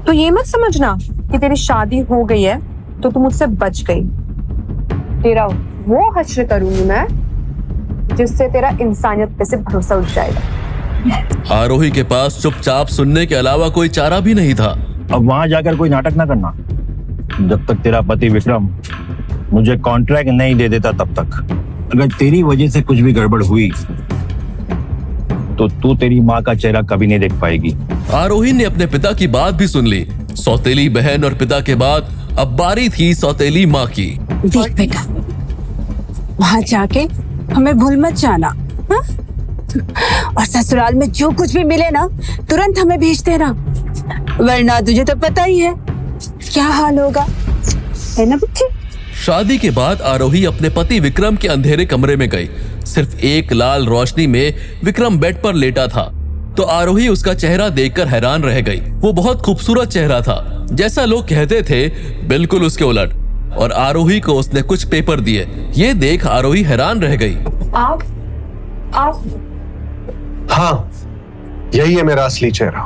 तो ये मत समझना कि तेरी शादी हो गई है तो तू मुझसे बच गई। तेरा वो हश्र करूंगी मैं जिससे तेरा इंसानियत पे से भरोसा उठ जाएगा। आरोही के पास चुपचाप सुनने के अलावा कोई चारा भी नहीं था। अब वहां जाकर कोई नाटक ना करना। जब तक तेरा पति विक्रम मुझे कॉन्ट्रैक्ट नहीं दे देता तब तक। अगर तेरी वजह से कुछ भी गड़बड़ हुई तो तू तेरी माँ का चेहरा कभी नहीं देख पाएगी। आरोही ने अपने पिता की बात भी सुन ली। सौतेली बहन और पिता के बाद अब बारी थी सौतेली माँ की। देख बेटा, वहां जाके हमें भूल मत जाना, हाँ? और ससुराल में जो कुछ भी मिले ना तुरंत हमें भेज देना, वरना तुझे तो पता ही है क्या हाल होगा, है ना बच्चे? शादी के बाद आरोही अपने पति विक्रम के अंधेरे कमरे में गई। सिर्फ एक लाल रोशनी में विक्रम बेड पर लेटा था तो आरोही उसका चेहरा देखकर हैरान रह गई। वो बहुत खूबसूरत चेहरा था, जैसा लोग कहते थे, बिल्कुल उसके उलट। और आरोही को उसने कुछ पेपर दिए। ये देख आरोही हैरान रह गई। आप हाँ, यही है मेरा असली चेहरा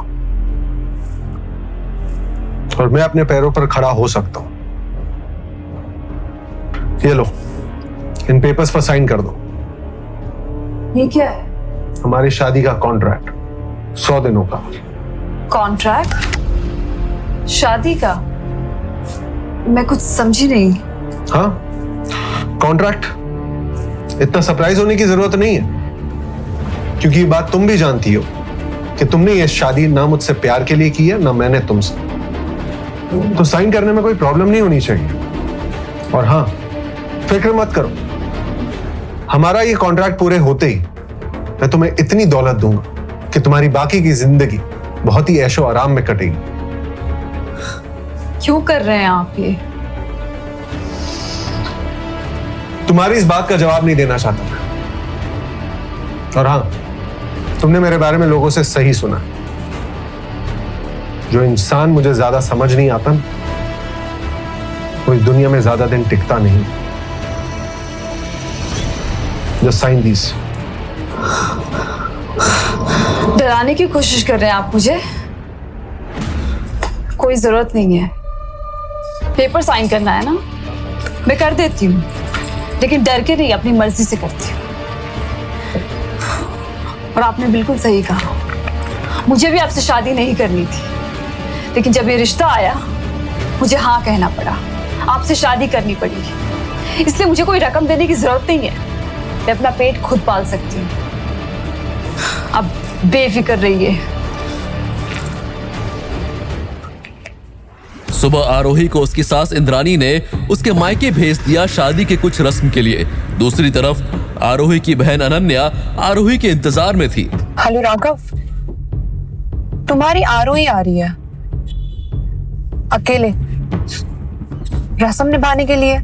और मैं अपने पैरों पर खड़ा हो सकता हूं। ये लो, इन पेपर्स पर साइन कर दो। ये क्या है? हमारी शादी का कॉन्ट्रैक्ट 100 दिनों का। कॉन्ट्रैक्ट? शादी का? मैं कुछ समझी नहीं। हाँ, कॉन्ट्रैक्ट। इतना सरप्राइज होने की जरूरत नहीं है क्योंकि ये बात तुम भी जानती हो कि तुमने ये शादी ना मुझसे प्यार के लिए की है ना मैंने तुमसे। तो साइन करने में कोई प्रॉब्लम नहीं होनी चाहिए। और हाँ, फिक्र मत करो, हमारा ये कॉन्ट्रैक्ट पूरे होते ही मैं तुम्हें इतनी दौलत दूंगा कि तुम्हारी बाकी की जिंदगी बहुत ही ऐशो आराम में कटेगी। क्यों कर रहे हैं आप ये? तुम्हारी इस बात का जवाब नहीं देना चाहता मैं। और हाँ, तुमने मेरे बारे में लोगों से सही सुना। जो इंसान मुझे ज्यादा समझ नहीं आता वो इस दुनिया में ज्यादा दिन टिकता नहीं। Just sign these. डराने की कोशिश कर रहे हैं आप मुझे? कोई जरूरत नहीं है। पेपर साइन करना है ना, मैं कर देती हूँ, लेकिन डर के नहीं, अपनी मर्जी से करती हूँ। और आपने बिल्कुल सही कहा, मुझे भी आपसे शादी नहीं करनी थी, लेकिन जब ये रिश्ता आया मुझे हाँ कहना पड़ा, आपसे शादी करनी पड़ी। इसलिए मुझे कोई रकम देने की जरूरत नहीं है, मैं अपना पेट खुद पाल सकती हूँ। अब बेफिक्र रहिए। सुबह आरोही को उसकी सास इंद्रानी ने उसके मायके भेज दिया शादी के कुछ रस्म के लिए। दूसरी तरफ आरोही की बहन अनन्या आरोही के इंतजार में थी। हेलो राघव, तुम्हारी आरोही आ रही है अकेले रस्म निभाने के लिए।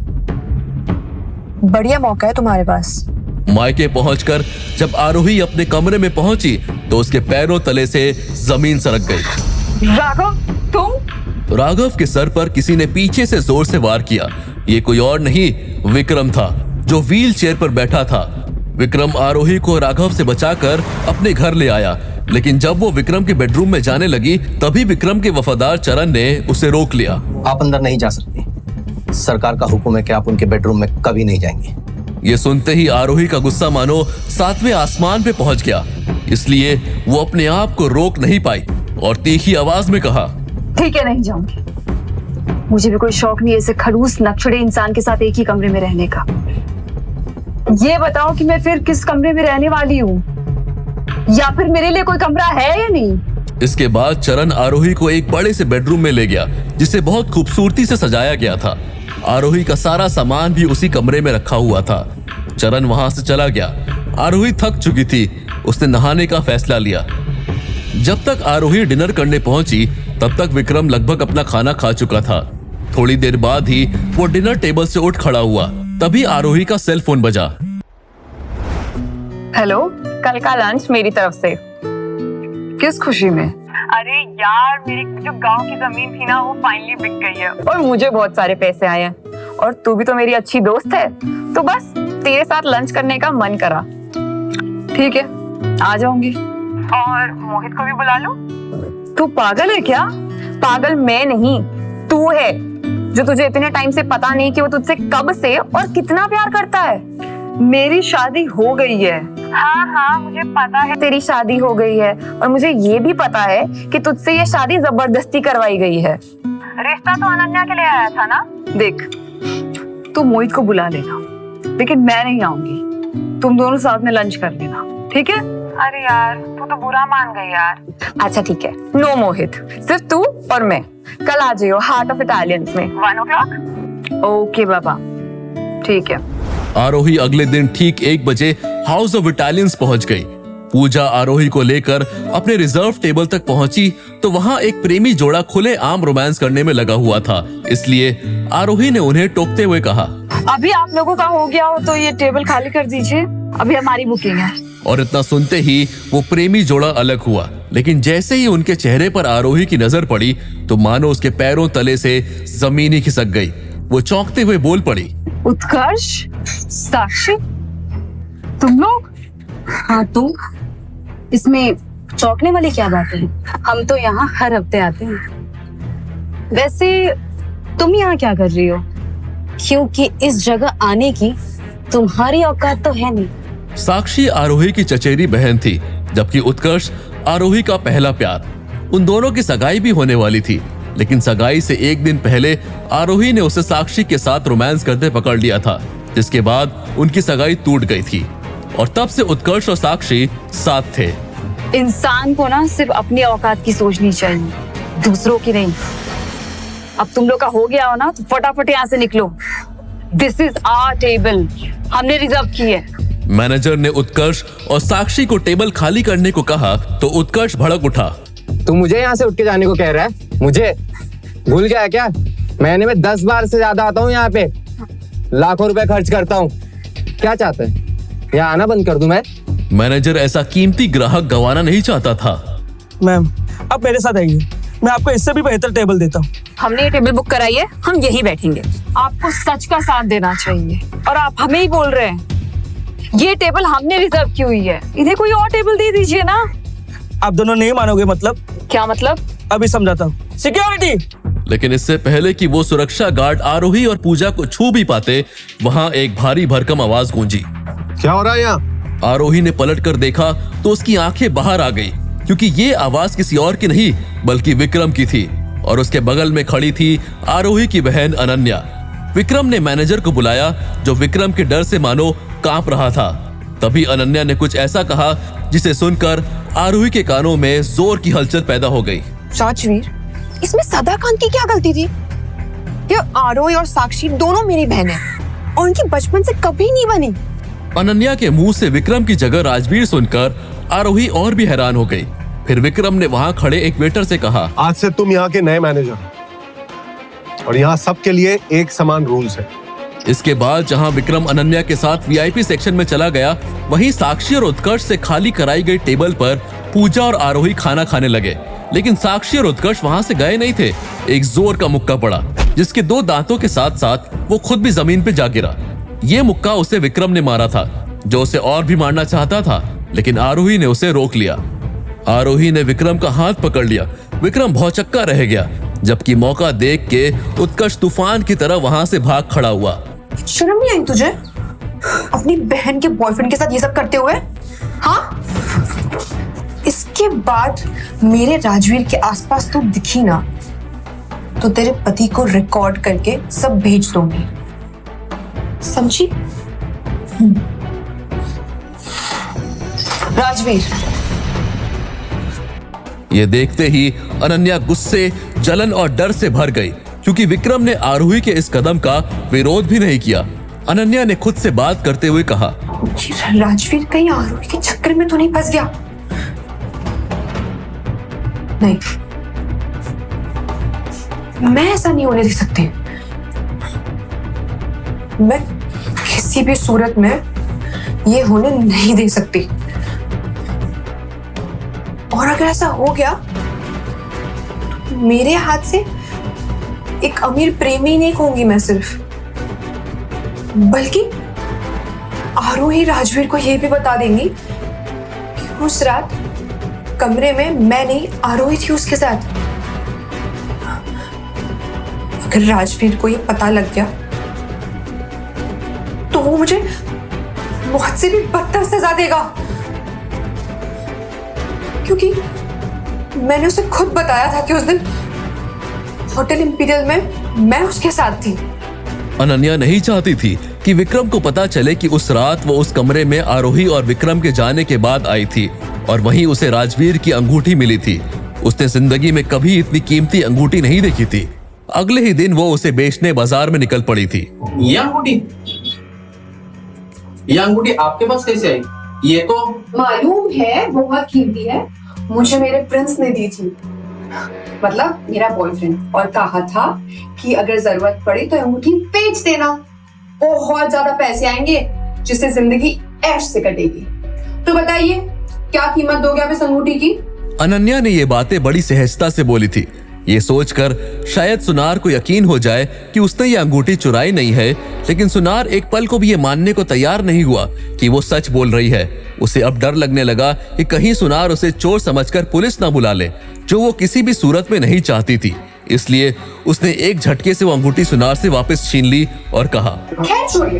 बढ़िया मौका है तुम्हारे पास। मायके पहुंचकर जब आरोही अपने कमरे में पहुंची तो उसके पैरों तले से जमीन सरक गई। राघव, तुम? राघव के सर पर किसी ने पीछे से जोर से वार किया। ये कोई और नहीं, विक्रम था, जो व्हील चेयर पर बैठा था। विक्रम आरोही को राघव से बचाकर अपने घर ले आया, लेकिन जब वो विक्रम के बेडरूम में जाने लगी तभी विक्रम के वफादार चरण ने उसे रोक लिया। आप अंदर नहीं जा सकती, सरकार का हुक्म है कि आप उनके बेडरूम में कभी नहीं जाएंगे। ये सुनते ही आरोही का गुस्सा मानो 7वें आसमान पे पहुंच गया, इसलिए वो अपने आप को रोक नहीं पाई और तीखी आवाज में कहा, ठीक है, नहीं जाऊंगी। मुझे भी कोई शौक नहीं ऐसे खड़ूस नक्शड़े इंसान के साथ एक ही कमरे में रहने का। ये बताओ कि मैं फिर किस कमरे में रहने वाली हूँ, या फिर मेरे लिए कोई कमरा है या नहीं? इसके बाद चरण आरोही को एक बड़े से बेडरूम में ले गया, जिसे बहुत खूबसूरती से सजाया गया था। आरोही का सारा सामान भी उसी कमरे में रखा हुआ था। चरण वहां से चला गया। आरोही थक चुकी थी, उसने नहाने का फैसला लिया। जब तक आरोही डिनर करने पहुंची तब तक विक्रम लगभग अपना खाना खा चुका था। थोड़ी देर बाद ही वो डिनर टेबल से उठ खड़ा हुआ। तभी आरोही का सेल फोन बजा। हेलो, कल का लंच मेरी तरफ से। किस खुशी में? अरे यार, मेरी जो गांव की जमीन थी ना, वो फाइनली बिक गई है और मुझे बहुत सारे पैसे आए हैं, और तू भी तो मेरी अच्छी दोस्त है, तो बस तेरे साथ लंच करने का मन करा। ठीक है, आ जाऊंगी। और मोहित को भी बुला लो। तू पागल है क्या? पागल मैं नहीं, तू है जो तुझे इतने टाइम से पता नहीं कि वो तुझसे कब से और कितना प्यार करता है। मेरी शादी हो गई है। हाँ हाँ मुझे पता है तेरी शादी हो गई है, और मुझे ये भी पता है कि तुझसे ये शादी जबरदस्ती करवाई गई है। रिश्ता तो अनन्या के लिए आया था ना। देख, तू मोहित को बुला लेना, लेकिन मैं नहीं आऊंगी। तुम दोनों साथ में लंच कर लेना, ठीक है? अरे यार तू तो बुरा मान गई यार। अच्छा ठीक है, नो मोहित, सिर्फ तू और मैं। कल आ जाइयो हार्ट ऑफ इटालियंस में 1 o'clock। ओके बाबा, ठीक है। आरोही अगले दिन ठीक 1 बजे हाउस ऑफ इटालियंस पहुंच गई। पूजा आरोही को लेकर अपने रिजर्व टेबल तक पहुंची तो वहां एक प्रेमी जोड़ा खुले आम रोमांस करने में लगा हुआ था, इसलिए आरोही ने उन्हें टोकते हुए कहा, अभी आप लोगों का हो गया हो तो ये टेबल खाली कर दीजिए, अभी हमारी बुकिंग है। और इतना सुनते ही वो प्रेमी जोड़ा अलग हुआ। लेकिन जैसे ही उनके चेहरे पर आरोही की नजर पड़ी तो मानो उसके पैरों तले से जमीन ही खिसक गई। वो चौंकते हुए बोल पड़ी, उत्कर्ष, साक्षी, तुम लोग? हाँ तुम, इसमें चौंकने वाली क्या बात है? हम तो यहाँ हर हफ्ते आते हैं। वैसे तुम यहाँ क्या कर रही हो? क्योंकि इस जगह आने की तुम्हारी औकात तो है नहीं। साक्षी आरोही की चचेरी बहन थी, जबकि उत्कर्ष आरोही का पहला प्यार। उन दोनों की सगाई भी होने वाली थी, लेकिन सगाई से 1 दिन पहले आरोही ने उसे साक्षी के साथ रोमांस करते पकड़ लिया था, जिसके बाद उनकी सगाई टूट गई थी और तब से उत्कर्ष और साक्षी साथ थे। इंसान को ना सिर्फ अपनी औकात की सोचनी चाहिए, दूसरों की नहीं। अब तुम लोग का हो गया हो ना तो फटाफट यहाँ से निकलो। दिस इज आवर टेबल, हमने रिजर्व की है। मैनेजर ने उत्कर्ष और साक्षी को टेबल खाली करने को कहा तो उत्कर्ष भड़क उठा। तू मुझे यहाँ से उठ के जाने को कह रहा है? मुझे भूल गया है क्या? महीने में 10 बार से ज्यादा आता हूँ यहाँ पे, लाखों रुपए खर्च करता हूँ। क्या चाहते हैं, यहाँ आना बंद कर दूं मैं? मैनेजर ऐसा कीमती ग्राहक गंवाना नहीं चाहता था। मैम आप मेरे साथ आइए, मैं आपको इससे भी बेहतर टेबल देता हूँ। हमने ये टेबल बुक कराई है, हम यही बैठेंगे। आपको सच का साथ देना चाहिए और आप हमें ही बोल रहे हैं। ये टेबल हमने रिजर्व की हुई है, इन्हें कोई और टेबल दे दीजिए ना। आप दोनों नहीं मानोगे? मतलब क्या मतलब? अभी समझाता हूँ। सिक्योरिटी! लेकिन इससे पहले कि वो सुरक्षा गार्ड आरोही और पूजा को छू भी पाते, वहां एक भारी भरकम आवाज गूंजी। क्या हो रहा है यहाँ? आरोही ने पलट कर देखा तो उसकी आंखें बाहर आ गई, क्योंकि ये आवाज किसी और की नहीं बल्कि विक्रम की थी और उसके बगल में खड़ी थी आरोही की बहन अनन्या। विक्रम ने मैनेजर को बुलाया, जो विक्रम के डर से मानो कांप रहा था। तभी अनन्या ने कुछ ऐसा कहा जिसे सुनकर आरोही के कानों में जोर की हलचल पैदा हो गई। राजवीर, इसमें सदाकांत की क्या गलती थी? ये आरोही और साक्षी दोनों मेरी बहन हैं और उनकी बचपन से कभी नहीं बनी। अनन्या के मुंह से विक्रम की जगह राजवीर सुनकर आरोही और भी हैरान हो गई। फिर विक्रम ने वहां खड़े एक वेटर से कहा, आज से तुम यहाँ के नए मैनेजर और यहाँ सबके लिए एक समान रूल्स है। इसके बाद जहां विक्रम अनन्या के साथ वीआईपी सेक्शन में चला गया, वहीं साक्षी और उत्कर्ष से खाली कराई गई टेबल पर पूजा और आरोही खाना खाने लगे। लेकिन साक्षी और उत्कर्ष वहां से गए नहीं थे। एक जोर का मुक्का पड़ा, जिसके 2 दांतों के साथ साथ वो खुद भी जमीन पे जा गिरा। ये मुक्का उसे विक्रम ने मारा था, जो उसे और भी मारना चाहता था, लेकिन आरोही ने उसे रोक लिया। आरोही ने विक्रम का हाथ पकड़ लिया। विक्रम भौचक्का रह गया, जबकि मौका देख के उत्कर्ष तूफान की तरह वहां से भाग खड़ा हुआ। शर्म नहीं आई तुझे अपनी बहन के बॉयफ्रेंड के साथ ये सब करते हुए? हाँ, इसके बाद मेरे राजवीर के आसपास तू दिखी ना तो तेरे पति को रिकॉर्ड करके सब भेज दूंगी, समझी? राजवीर। ये देखते ही अनन्या गुस्से, जलन और डर से भर गई, क्योंकि विक्रम ने आरोही के इस कदम का विरोध भी नहीं किया। अनन्या ने खुद से बात करते हुए कहा, राजवीर कहीं आरोही के चक्कर में तो नहीं फंस गया? नहीं, मैं ऐसा नहीं होने दे सकती। मैं किसी भी सूरत में ये होने नहीं दे सकती। और अगर ऐसा हो गया तो मेरे हाथ से एक अमीर प्रेमी नहीं कहूंगी मैं सिर्फ, बल्कि आरोही राजवीर को यह भी बता देंगी कि उस रात कमरे में मैं नहीं आरोही थी उसके साथ। अगर राजवीर को ये पता लग गया तो वो मुझे बहुत से भी बदतर सजा देगा, क्योंकि मैंने उसे खुद बताया था कि उस दिन होटल इंपीरियल में मैं उसके साथ थी। अनन्या नहीं चाहती थी कि विक्रम को पता चले कि उस रात वो उस कमरे में आरोही और विक्रम के जाने के बाद आई थी और वहीं उसे राजवीर की अंगूठी मिली थी। उसने जिंदगी में कभी इतनी कीमती अंगूठी नहीं देखी थी। अगले ही दिन वो उसे बेचने बाजार में निकल पड़ी थी। ये अंगूठी आपके पास कैसे आई? ये तो मालूम है बहुत कीमती है, मुझे मेरे प्रिंस ने दी थी, मतलब मेरा बॉयफ्रेंड, और कहा था कि अगर जरूरत पड़े तो अंगूठी बेच देना, बहुत ज्यादा पैसे आएंगे जिससे जिंदगी ऐश से कटेगी। तो बताइए क्या कीमत दोगे आप इस अंगूठी की? अनन्या ने ये बातें बड़ी सहजता से बोली थी। ये सोचकर शायद सुनार को यकीन हो जाए कि उसने ये अंगूठी चुराई नहीं है, लेकिन सुनार एक पल को भी ये मानने को तैयार नहीं हुआ कि वो सच बोल रही है। उसे अब डर लगने लगा कि कहीं सुनार उसे चोर समझकर पुलिस ना बुला ले, जो वो किसी भी सूरत में नहीं चाहती थी। इसलिए उसने एक झटके से वो अंगूठी सुनार से वापस छीन ली और कहा, खैर छोड़िए,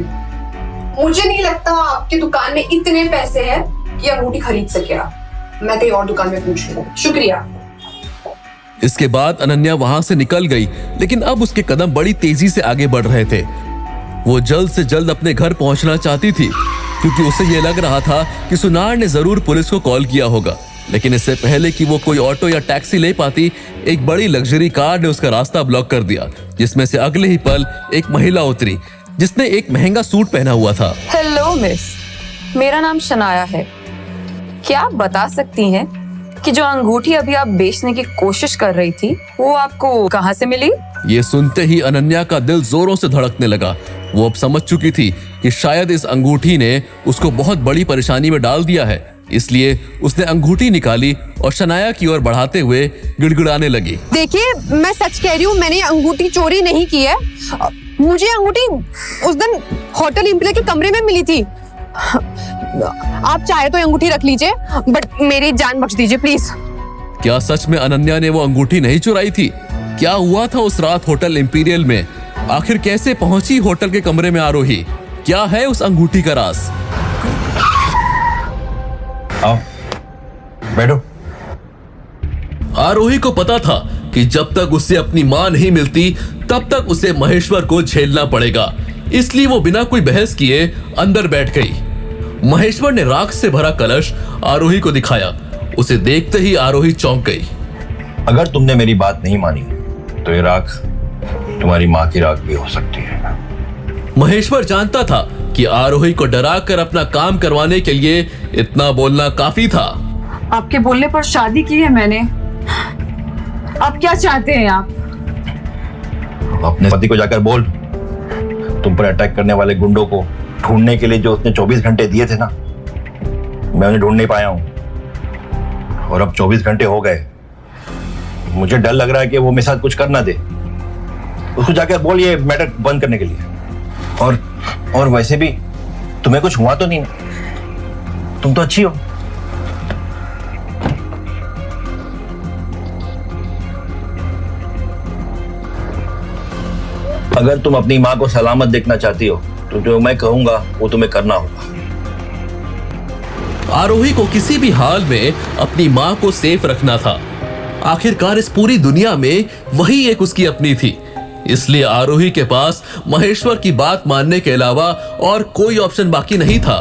मुझे नहीं लगता आपकी दुकान में इतने पैसे हैं कि अंगूठी खरीद सके आप। मैं कहीं और दुकान में पूछ लूं। शुक्रिया। इसके बाद अनन्या वहां से निकल गई, लेकिन अब उसके कदम बड़ी तेजी से आगे बढ़ रहे थे। वो जल्द से जल्द अपने घर पहुंचना चाहती थी, क्योंकि उसे ये लग रहा था कि सुनार ने जरूर पुलिस को कॉल किया होगा। लेकिन इससे पहले कि वो कोई ऑटो या टैक्सी ले पाती, एक बड़ी लग्जरी कार ने उसका रास्ता ब्लॉक कर दिया, जिसमें से अगले ही पल एक महिला उतरी जिसने एक महंगा सूट पहना हुआ था। हेलो मिस, मेरा नाम शनाया है। क्या आप बता सकती हैं कि जो अंगूठी अभी आप बेचने की कोशिश कर रही थी वो आपको कहाँ से मिली? ये सुनते ही अनन्या का दिल जोरों से धड़कने लगा। वो अब समझ चुकी थी कि शायद इस अंगूठी ने उसको बहुत बड़ी परेशानी में डाल दिया है। इसलिए उसने अंगूठी निकाली और शनाया की ओर बढ़ाते हुए गिड़गिड़ाने लगी। देखिए, मैं सच कह रही हूँ, मैंने अंगूठी चोरी नहीं की है। मुझे अंगूठी उस दिन होटल इंपीरियल के कमरे में मिली थी। आप चाहे तो अंगूठी रख लीजिए, बट मेरी जान बख्श दीजिए प्लीज। क्या सच में अनन्या ने वो अंगूठी नहीं चुराई थी? क्या हुआ था उस रात होटल इंपीरियल में? आखिर कैसे पहुंची होटल के कमरे में आरोही? क्या है उस अंगूठी का राज? आओ बैठो। आरोही को पता था कि जब तक उसे अपनी मां नहीं मिलती तब तक उसे महेश्वर को झेलना पड़ेगा। इसलिए वो बिना कोई बहस किए अंदर बैठ गई। महेश्वर ने राख से भरा कलश आरोही को दिखाया। उसे देखते ही आरोही चौंक गई। अगर तुमने मेरी बात नहीं मानी तो ये राख तुम्हारी माँ की राख भी हो सकती है। महेश्वर जानता था कि आरोही को डराकर अपना काम करवाने के लिए इतना बोलना काफी था। आपके बोलने पर शादी की है मैंने। आप क्या चाहते हैं? आप अपने पति को जाकर बोल, तुम पर अटैक करने वाले गुंडों को ढूंढने के लिए जो उसने 24 घंटे दिए थे ना, मैं उन्हें ढूंढ नहीं पाया हूं। और अब 24 घंटे हो गए। मुझे डर लग रहा है कि वो मेरे साथ कुछ कर ना दे। उसको जाकर बोल ये मैटर बंद करने के लिए। और वैसे भी तुम्हें कुछ हुआ तो नहीं ना? तुम तो अच्छी हो। अगर तुम अपनी माँ को सलामत देखना चाहती हो तो जो मैं कहूंगा वो तुम्हें करना होगा। आरोही को किसी भी हाल में अपनी माँ को सेफ रखना था। आखिरकार इस पूरी दुनिया में वही एक उसकी अपनी थी। इसलिए आरोही के पास महेश्वर की बात मानने के अलावा और कोई ऑप्शन बाकी नहीं था।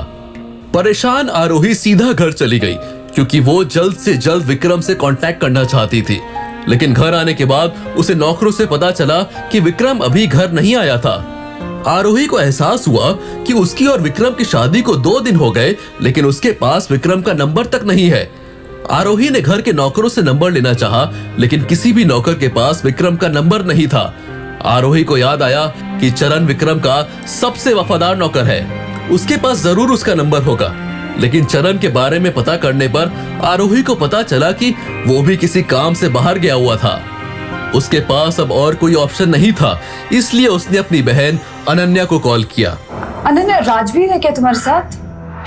परेशान आरोही सीधा घर चली गई, क्योंकि वो जल्द से जल्द विक्रम से कांटेक्ट करना चाहती थी। लेकिन घर आने के बाद उसे नौकरों से पता चला कि विक्रम अभी घर नहीं आया था। आरोही को एहसास हुआ कि उसकी और विक्रम की शादी को 2 दिन हो गए, लेकिन उसके पास विक्रम का नंबर तक नहीं है। आरोही ने घर के नौकरों से नंबर लेना चाहा, लेकिन किसी भी नौकर के पास विक्रम का नंबर नहीं था। आरोही को याद आया कि चरण विक्रम का सबसे वफादार नौकर है, उसके पास जरूर उसका नंबर होगा। लेकिन चरण के बारे में पता करने पर आरोही को पता चला कि वो भी किसी काम से बाहर गया हुआ था। उसके पास अब और कोई ऑप्शन नहीं था, इसलिए उसने अपनी बहन अनन्या को कॉल किया। अनन्या, राजवीर है क्या तुम्हारे साथ?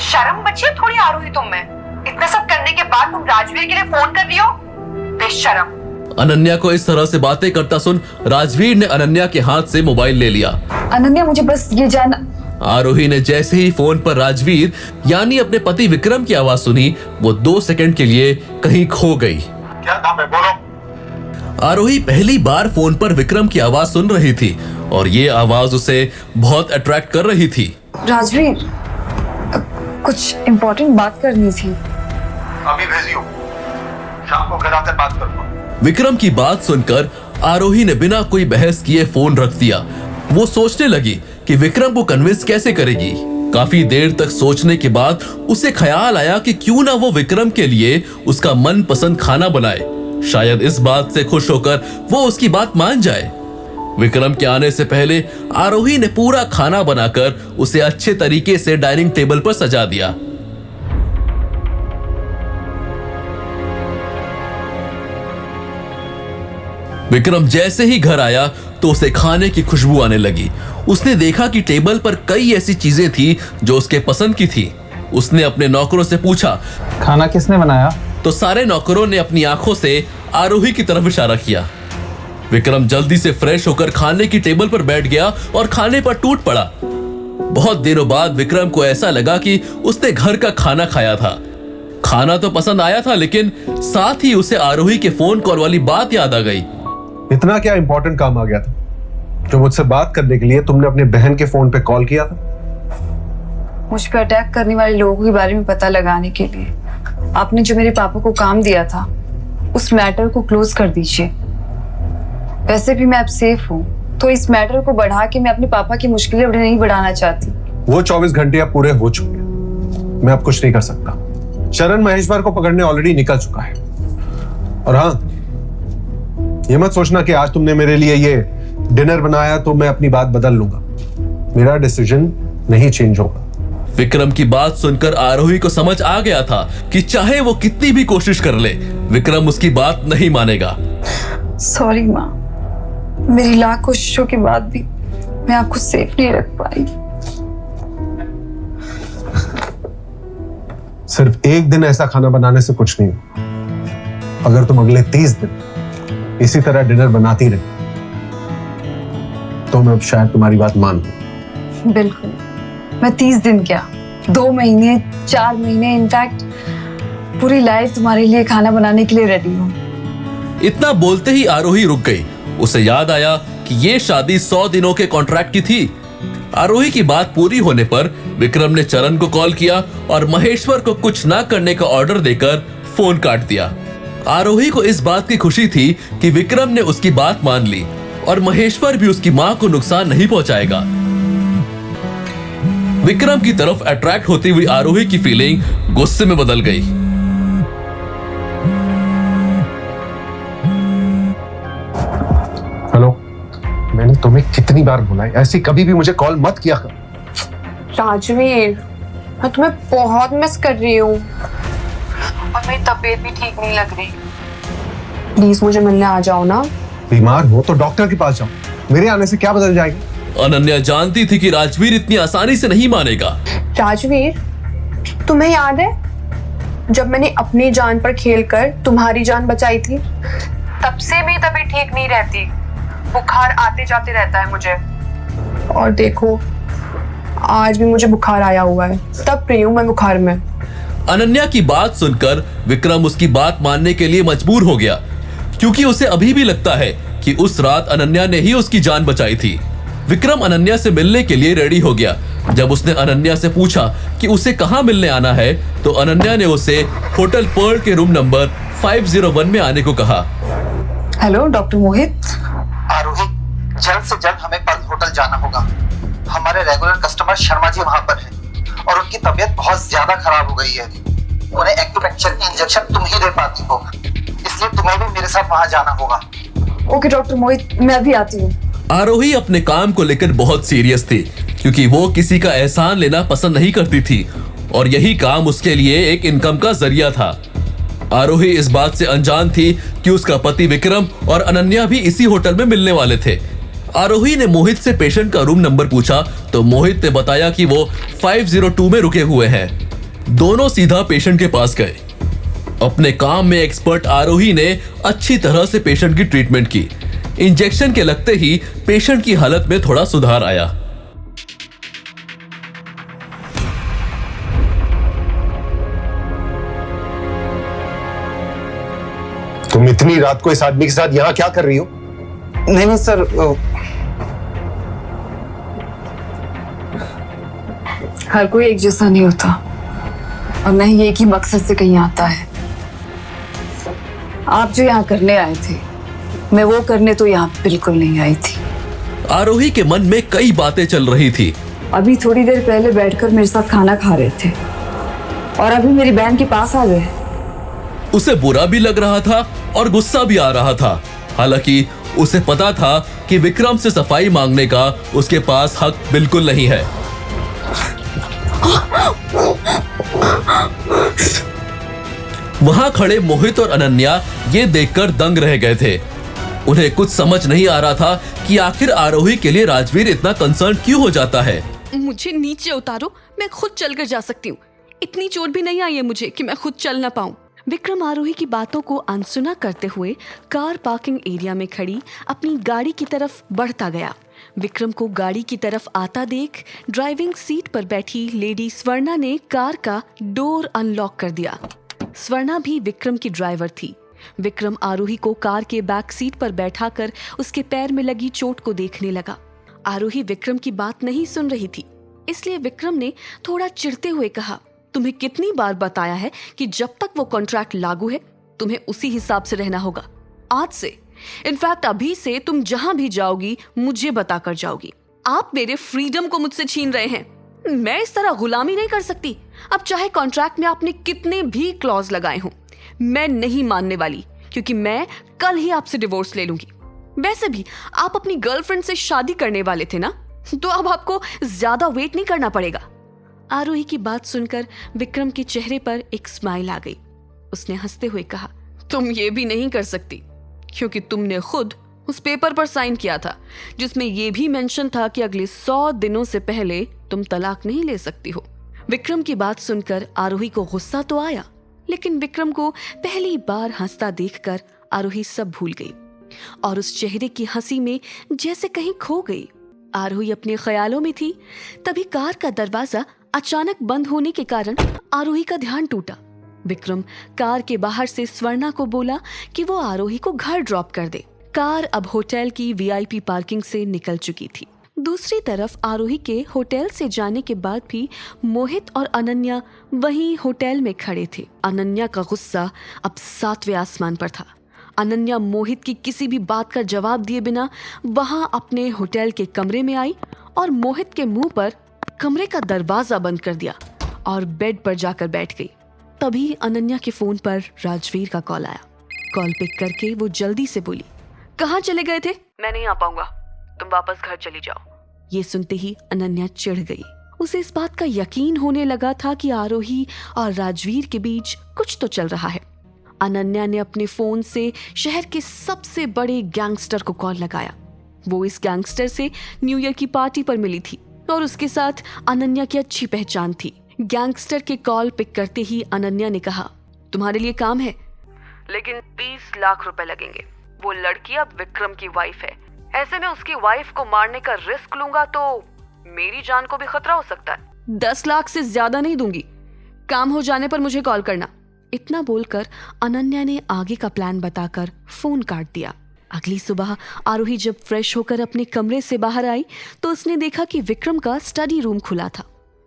शर्म बची है थोड़ी आरोही तुम में? इतना सब करने के बाद तुम राजवीर के लिए फोन कर लियो? बेशरम। अनन्या को इस तरह से बातें करता सुन राजवीर ने अनन्या के हाथ से मोबाइल ले लिया। अनन्या मुझे बस ये जानना। आरोही ने जैसे ही फोन पर राजवीर यानी अपने पति विक्रम की आवाज सुनी, वो 2 सेकंड के लिए कहीं खो गई। क्या नाम है, बोलो। आरोही पहली बार फोन पर विक्रम की आवाज सुन रही थी और ये आवाज उसे बहुत अट्रैक्ट कर रही थी। राजवीर, कुछ इम्पोर्टेंट बात करनी थी। अभी भेजियो, शाम को घर आकर बात करूंगा। विक्रम की बात सुनकर आरोही ने बिना कोई बहस किए फोन रख दिया। वो सोचने लगी कि विक्रम को कन्विंस कैसे करेगी। काफी देर तक सोचने के बाद उसे ख्याल आया कि क्यों ना वो विक्रम के लिए उसका मनपसंद खाना बनाए। शायद इस बात से खुश होकर वो उसकी बात मान जाए। विक्रम के आने से पहले आरोही ने पूरा खाना बनाकर उसे अच्छे तरीके से डाइनिंग टेबल पर सजा दिया। विक्रम जैसे ही घर आया तो उसे खाने की खुशबू आने लगी। उसने देखा कि टेबल पर कई ऐसी चीजें थी जो उसके पसंद की थी। उसने अपने नौकरों से पूछा, खाना किसने बनाया? तो सारे नौकरों ने अपनी आंखों से आरोही की तरफ इशारा किया। विक्रम जल्दी से फ्रेश होकर खाने की टेबल पर बैठ गया और खाने पर टूट पड़ा। बहुत दिनों बाद विक्रम को ऐसा लगा कि उसने घर का खाना खाया था। खाना तो पसंद आया था, लेकिन साथ ही उसे आरोही के फोन कॉल वाली बात याद आ गई। इतना क्या इंपॉर्टेंट काम आ गया था जो मुझसे बात करने के लिए तुमने अपने बहन के फोन पे कॉल किया था? मुझ पर अटैक करने वाले लोगों के बारे में पता लगाने के लिए आपने जो मेरे पापा को काम दिया था, उस मैटर को क्लोज कर दीजिए। वैसे भी मैं अब सेफ हूँ, तो इस मैटर को बढ़ा के मैं अपने पापा की मुश्किलें नहीं बढ़ाना चाहती। वो 24 घंटे अब पूरे हो चुके हैं, मैं अब कुछ नहीं कर सकता। चरण महेश्वर को पकड़ने ऑलरेडी निकल चुका है। और हाँ, ये मत सोचना कि आज तुमने मेरे लिए ये डिनर बनाया तो मैं अपनी बात बदल लूंगा। मेरा डिसीजन नहीं चेंज होगा। विक्रम की बात सुनकर आरोही को समझ आ गया था कि चाहे वो कितनी भी कोशिश कर ले, विक्रम उसकी बात नहीं मानेगा। सॉरी माँ, मेरी लाख कोशिशों के बाद भी मैं आपको सेफ नहीं रख पाई। सिर्फ एक दिन ऐसा खाना बनाने से कुछ नहीं। अगर तुम अगले 30 दिन इसी तरह डिनर बनाती रही तो मैं अब शायद तुम्हारी बात मान लूं। बिल्कुल, मैं 30 दिन क्या, 2 महीने, 4 महीने, इनफैक्ट पूरी लाइफ तुम्हारे लिए खाना बनाने के लिए रेडी हूँ। इतना बोलते ही आरोही रुक गई। उसे याद आया कि ये शादी 100 दिनों के कॉन्ट्रैक्ट की थी। आरोही की बात पूरी होने पर विक्रम ने चरण को कॉल किया और महेश्वर को कुछ ना करने का ऑर्डर देकर फोन काट दिया। आरोही को इस बात की खुशी थी कि विक्रम ने उसकी बात मान ली और महेश्वर भी उसकी मां को नुकसान नहीं पहुंचाएगा। विक्रम की तरफ अट्रैक्ट होती हुई आरोही की फीलिंग गुस्से में बदल गई। हेलो, मैंने तुम्हें कितनी बार बोला है ऐसी कभी भी मुझे कॉल मत किया कर। राजवीर, मैं तुम्हें बहुत मिस कर रही हूँ और मेरी तबीयत भी ठीक नहीं लग रही। प्लीज मुझे मिलने आ जाओ ना। बीमार हो तो डॉक्टर के पास जाओ, मेरे आने से क्या बदल जाएगा? अनन्या जानती थी कि राजवीर इतनी आसानी से नहीं मानेगा। राजवीर, तुम्हें याद है जब मैंने अपनी जान पर खेलकर तुम्हारी जान बचाई थी? तब से मेरी तबीयत ठीक नहीं रहती, बुखार आते जाते रहता है मुझे। और देखो, आज भी मुझे बुखार आया हुआ है, तब रही हूं मैं बुखार में। अनन्या की बात सुनकर विक्रम उसकी बात मानने के लिए मजबूर हो गया, क्योंकि उसे अभी भी लगता है कि उस रात अनन्या ने ही उसकी जान बचाई थी। विक्रम अनन्या से मिलने के लिए रेडी हो गया। जब उसने अनन्या से पूछा कि उसे कहां मिलने आना है, तो अनन्या ने उसे होटल पर्ल के रूम नंबर 501 में आने को कहा। हेलो डॉक्टर मोहित। आरोही, जल्द से जल्द हमें पर्ल होटल जाना होगा। हमारे रेगुलर कस्टमर शर्मा जी वहाँ पर हैं और उनकी तबीयत बहुत ज्यादा खराब हो गई है। उन्हें एक्यूपंक्चर की इंजेक्शन तुम ही दे पाती हो, इसलिए तुम्हें भी मेरे साथ वहाँ जाना होगा। ओके डॉक्टर मोहित, मैं अभी आती हूँ। आरोही अपने काम को लेकर बहुत सीरियस थी, क्योंकि वो किसी का एहसान लेना पसंद नहीं करती थी और यही काम उसके लिए एक इनकम का जरिया था। आरोही इस बात से अनजान थी कि उसका पति विक्रम और अनन्या भी इसी होटल में मिलने वाले थे। आरोही ने मोहित से पेशेंट का रूम नंबर पूछा तो मोहित ने बताया कि वो 502 में रुके हुए हैं। दोनों सीधा पेशेंट के पास गए। अपने काम में एक्सपर्ट आरोही ने अच्छी तरह से पेशेंट की ट्रीटमेंट की। इंजेक्शन के लगते ही पेशेंट की हालत में थोड़ा सुधार आया। तुम इतनी रात को इस आदमी के साथ यहां क्या कर रही हो? नहीं सर, हर कोई एक जैसा नहीं होता और न ही एक ही मकसद से कहीं आता है। आप जो यहाँ करने आए थे, मैं वो करने तो यहाँ बिल्कुल नहीं आई थी। आरोही के मन में कई बातें चल रही थी। अभी थोड़ी देर पहले बैठकर मेरे साथ खाना खा रहे थे और अभी मेरी बहन के पास आ गए। उसे बुरा भी लग रहा था और गुस्सा भी आ रहा था। हालांकि उसे पता था कि विक्रम से सफाई मांगने का उसके पास हक बिल्कुल नहीं है। वहां खड़े मोहित और अनन्या ये देखकर दंग रह गए थे। उन्हें कुछ समझ नहीं आ रहा था कि आखिर आरोही के लिए राजवीर इतना कंसर्न क्यों हो जाता है। मुझे नीचे उतारो, मैं खुद चलकर जा सकती हूँ। इतनी चोट भी नहीं आई है मुझे कि मैं खुद चल ना पाऊँ। विक्रम आरोही की बातों को अनसुना करते हुए कार पार्किंग एरिया में खड़ी अपनी गाड़ी की तरफ बढ़ता गया। विक्रम को गाड़ी की तरफ आता देख ड्राइविंग सीट पर बैठी लेडी स्वर्णा ने कार का डोर अनलॉक कर दिया। स्वर्णा भी विक्रम की ड्राइवर थी। विक्रम आरोही को कार के बैक सीट पर बैठाकर उसके पैर में लगी चोट को देखने लगा। आरोही विक्रम की बात नहीं सुन रही थी, इसलिए विक्रम ने थोड़ा चिढ़ते हुए कहा, तुम्हें कितनी बार बताया है कि जब तक वो कॉन्ट्रैक्ट लागू है तुम्हें उसी हिसाब से रहना होगा। आज से, इनफैक्ट अभी से तुम जहां भी जाओगी मुझे बताकर जाओगी। आप मेरे फ्रीडम को मुझसे छीन रहे हैं। मैं इस तरह गुलामी नहीं कर सकती। अब चाहे कॉन्ट्रैक्ट में आपने कितने भी क्लॉज लगाए हों, मैं नहीं मानने वाली, क्योंकि मैं कल ही आपसे डिवोर्स ले लूंगी। वैसे भी आप अपनी गर्लफ्रेंड से शादी करने वाले थे ना, तो अब आपको ज्यादा वेट नहीं करना पड़ेगा। आरोही की बात सुनकर विक्रम के चेहरे पर एक स्माइल आ गई। उसने हंसते हुए कहा, तुम ये भी नहीं कर सकती, क्योंकि तुमने खुद उस पेपर पर साइन किया था जिसमें यह भी मेंशन था कि अगले 100 दिनों से पहले तुम तलाक नहीं ले सकती हो। विक्रम की बात सुनकर आरोही को गुस्सा तो आया, लेकिन विक्रम को पहली बार हंसता देखकर आरोही सब भूल गई और उस चेहरे की हंसी में जैसे कहीं खो गई। आरोही अपने ख्यालों में थी, तभी कार का दरवाजा अचानक बंद होने के कारण आरोही का ध्यान टूटा। विक्रम कार के बाहर से स्वर्णा को बोला कि वो आरोही को घर ड्रॉप कर दे। कार अब होटल की वीआईपी पार्किंग से निकल चुकी थी। दूसरी तरफ आरोही के होटल से जाने के बाद भी मोहित और अनन्या वहीं होटल में खड़े थे। अनन्या का गुस्सा अब 7वें आसमान पर था। अनन्या मोहित की किसी भी बात का जवाब दिए बिना वहां अपने होटल के कमरे में आई और मोहित के मुंह पर कमरे का दरवाजा बंद कर दिया और बेड पर जाकर बैठ गई। तभी अनन्या के फोन पर राजवीर का कॉल आया। कॉल पिक करके वो जल्दी से बोली, कहाँ चले गए थे? मैं नहीं आ पाऊंगा, तुम वापस घर चली जाओ। ये सुनते ही अनन्या चिढ़ गई। उसे इस बात का यकीन होने लगा था कि आरोही और राजवीर के बीच कुछ तो चल रहा है। अनन्या ने अपने फोन से शहर के सबसे बड़े गैंगस्टर को कॉल लगाया। वो इस गैंगस्टर से न्यू ईयर की पार्टी पर मिली थी और उसके साथ अनन्या की अच्छी पहचान थी। गैंगस्टर के कॉल पिक करते ही अनन्या ने कहा, तुम्हारे लिए काम है, लेकिन 30 लाख रुपए लगेंगे। वो लड़की अब विक्रम की वाइफ है। ऐसे में उसकी वाइफ को मारने का रिस्क लूंगा तो मेरी जान को भी खतरा हो सकता है। 10 लाख से ज्यादा नहीं दूंगी। काम हो जाने पर मुझे कॉल करना। इतना बोलकर अनन्या ने आगे का प्लान बताकर फोन काट दिया। अगली सुबह आरोही जब फ्रेश होकर अपने कमरे से बाहर आई तो उसने देखा कि विक्रम का स्टडी रूम खुला था।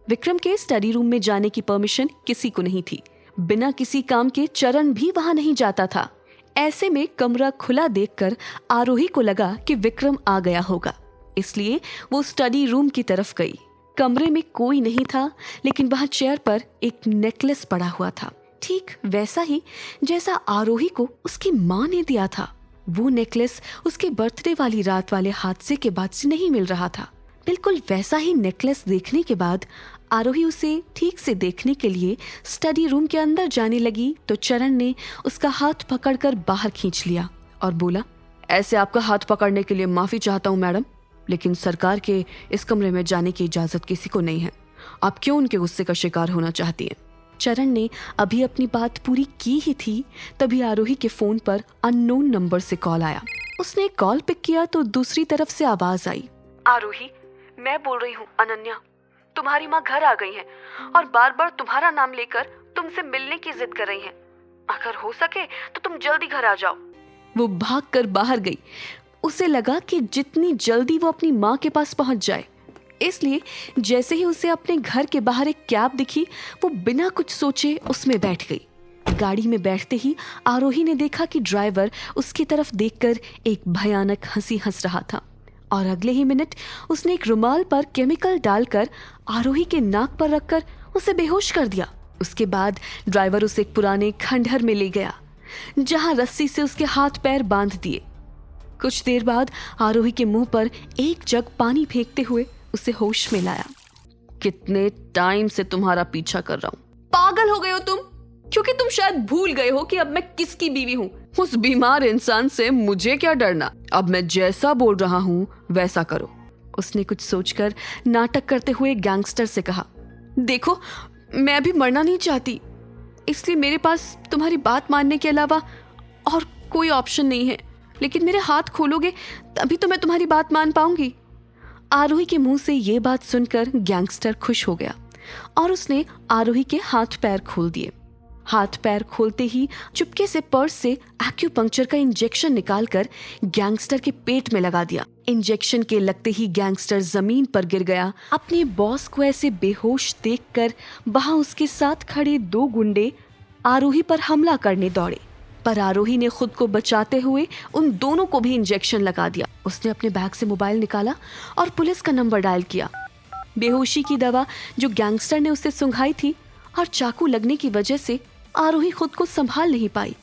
विक्रम के स्टडी रूम में जाने की परमिशन किसी को नहीं थी। बिना किसी काम के चरण भी वहां नहीं जाता था। ऐसे में कमरा खुला देखकर आरोही को लगा कि विक्रम आ गया होगा, इसलिए वो स्टडी रूम की तरफ गई। कमरे में कोई नहीं था, लेकिन वहां चेयर पर एक नेकलेस पड़ा हुआ था, ठीक वैसा ही जैसा आरोही को उसकी माँ ने दिया था। वो नेकलेस उसके बर्थडे वाली रात वाले हादसे के बाद से नहीं मिल रहा था। बिल्कुल वैसा ही नेकलेस देखने के बाद आरोही उसे ठीक से देखने के लिए स्टडी रूम के अंदर जाने लगी तो चरण ने उसका हाथ पकड़कर बाहर खींच लिया और बोला, ऐसे आपका हाथ पकड़ने के लिए माफी चाहता हूँ मैडम, लेकिन सरकार के इस कमरे में जाने की इजाजत किसी को नहीं है। आप क्यों उनके गुस्से का शिकार होना चाहती हैं? चरण ने अभी अपनी बात पूरी की ही थी, तभी आरोही के फोन पर अननोन नंबर से कॉल आया। उसने कॉल पिक किया तो दूसरी तरफ से आवाज आई, आरोही, मैं बोल रही हूँ अनन्या। तुम्हारी माँ घर आ गई है और बार बार तुम्हारा नाम लेकर तुमसे मिलने की जिद कर रही हैं। अगर हो सके तो तुम जल्दी घर आ जाओ। वो भागकर बाहर गई। उसे लगा कि जितनी जल्दी वो अपनी माँ के पास पहुंच जाए, इसलिए जैसे ही उसे अपने घर के बाहर एक कैब दिखी, वो बिना कुछ सोचे उसमें बैठ गई। गाड़ी में बैठते ही आरोही ने देखा कि ड्राइवर उसकी तरफ देखकर एक भयानक हंसी हंस रहा था और अगले ही मिनट उसने एक रुमाल पर केमिकल डालकर आरोही के नाक पर रखकर उसे बेहोश कर दिया। उसके बाद ड्राइवर उसे एक पुराने खंडहर में ले गया, जहां रस्सी से उसके हाथ पैर बांध दिए। कुछ देर बाद आरोही के मुंह पर एक जग पानी फेंकते हुए उसे होश में लाया। कितने टाइम से तुम्हारा पीछा कर रहा हूं। पागल हो गए हो तुम? क्योंकि तुम शायद भूल गए हो कि अब मैं किसकी बीवी हूँ। उस बीमार इंसान से मुझे क्या डरना। अब मैं जैसा बोल रहा हूँ वैसा करो। उसने कुछ सोचकर नाटक करते हुए गैंगस्टर से कहा, देखो, मैं अभी मरना नहीं चाहती, इसलिए मेरे पास तुम्हारी बात मानने के अलावा और कोई ऑप्शन नहीं है। लेकिन मेरे हाथ खोलोगे तभी तो मैं तुम्हारी बात मान पाऊंगी। आरोही के मुंह से ये बात सुनकर गैंगस्टर खुश हो गया और उसने आरोही के हाथ पैर खोल दिए। हाथ पैर खोलते ही चुपके से पर्स से एक्यूपंक्चर का इंजेक्शन निकालकर गैंगस्टर के पेट में लगा दिया। इंजेक्शन के लगते ही गैंगस्टर जमीन पर गिर गया। अपने बॉस को ऐसे बेहोश देखकर वहां उसके साथ खड़े 2 गुंडे आरोही पर हमला करने दौड़े, पर आरोही ने खुद को बचाते हुए उन दोनों को भी इंजेक्शन लगा दिया। उसने अपने बैग से मोबाइल निकाला और पुलिस का नंबर डायल किया। बेहोशी की दवा जो गैंगस्टर ने उसे सुंघाई थी और चाकू लगने की वजह से आरोही खुद को संभाल नहीं पाई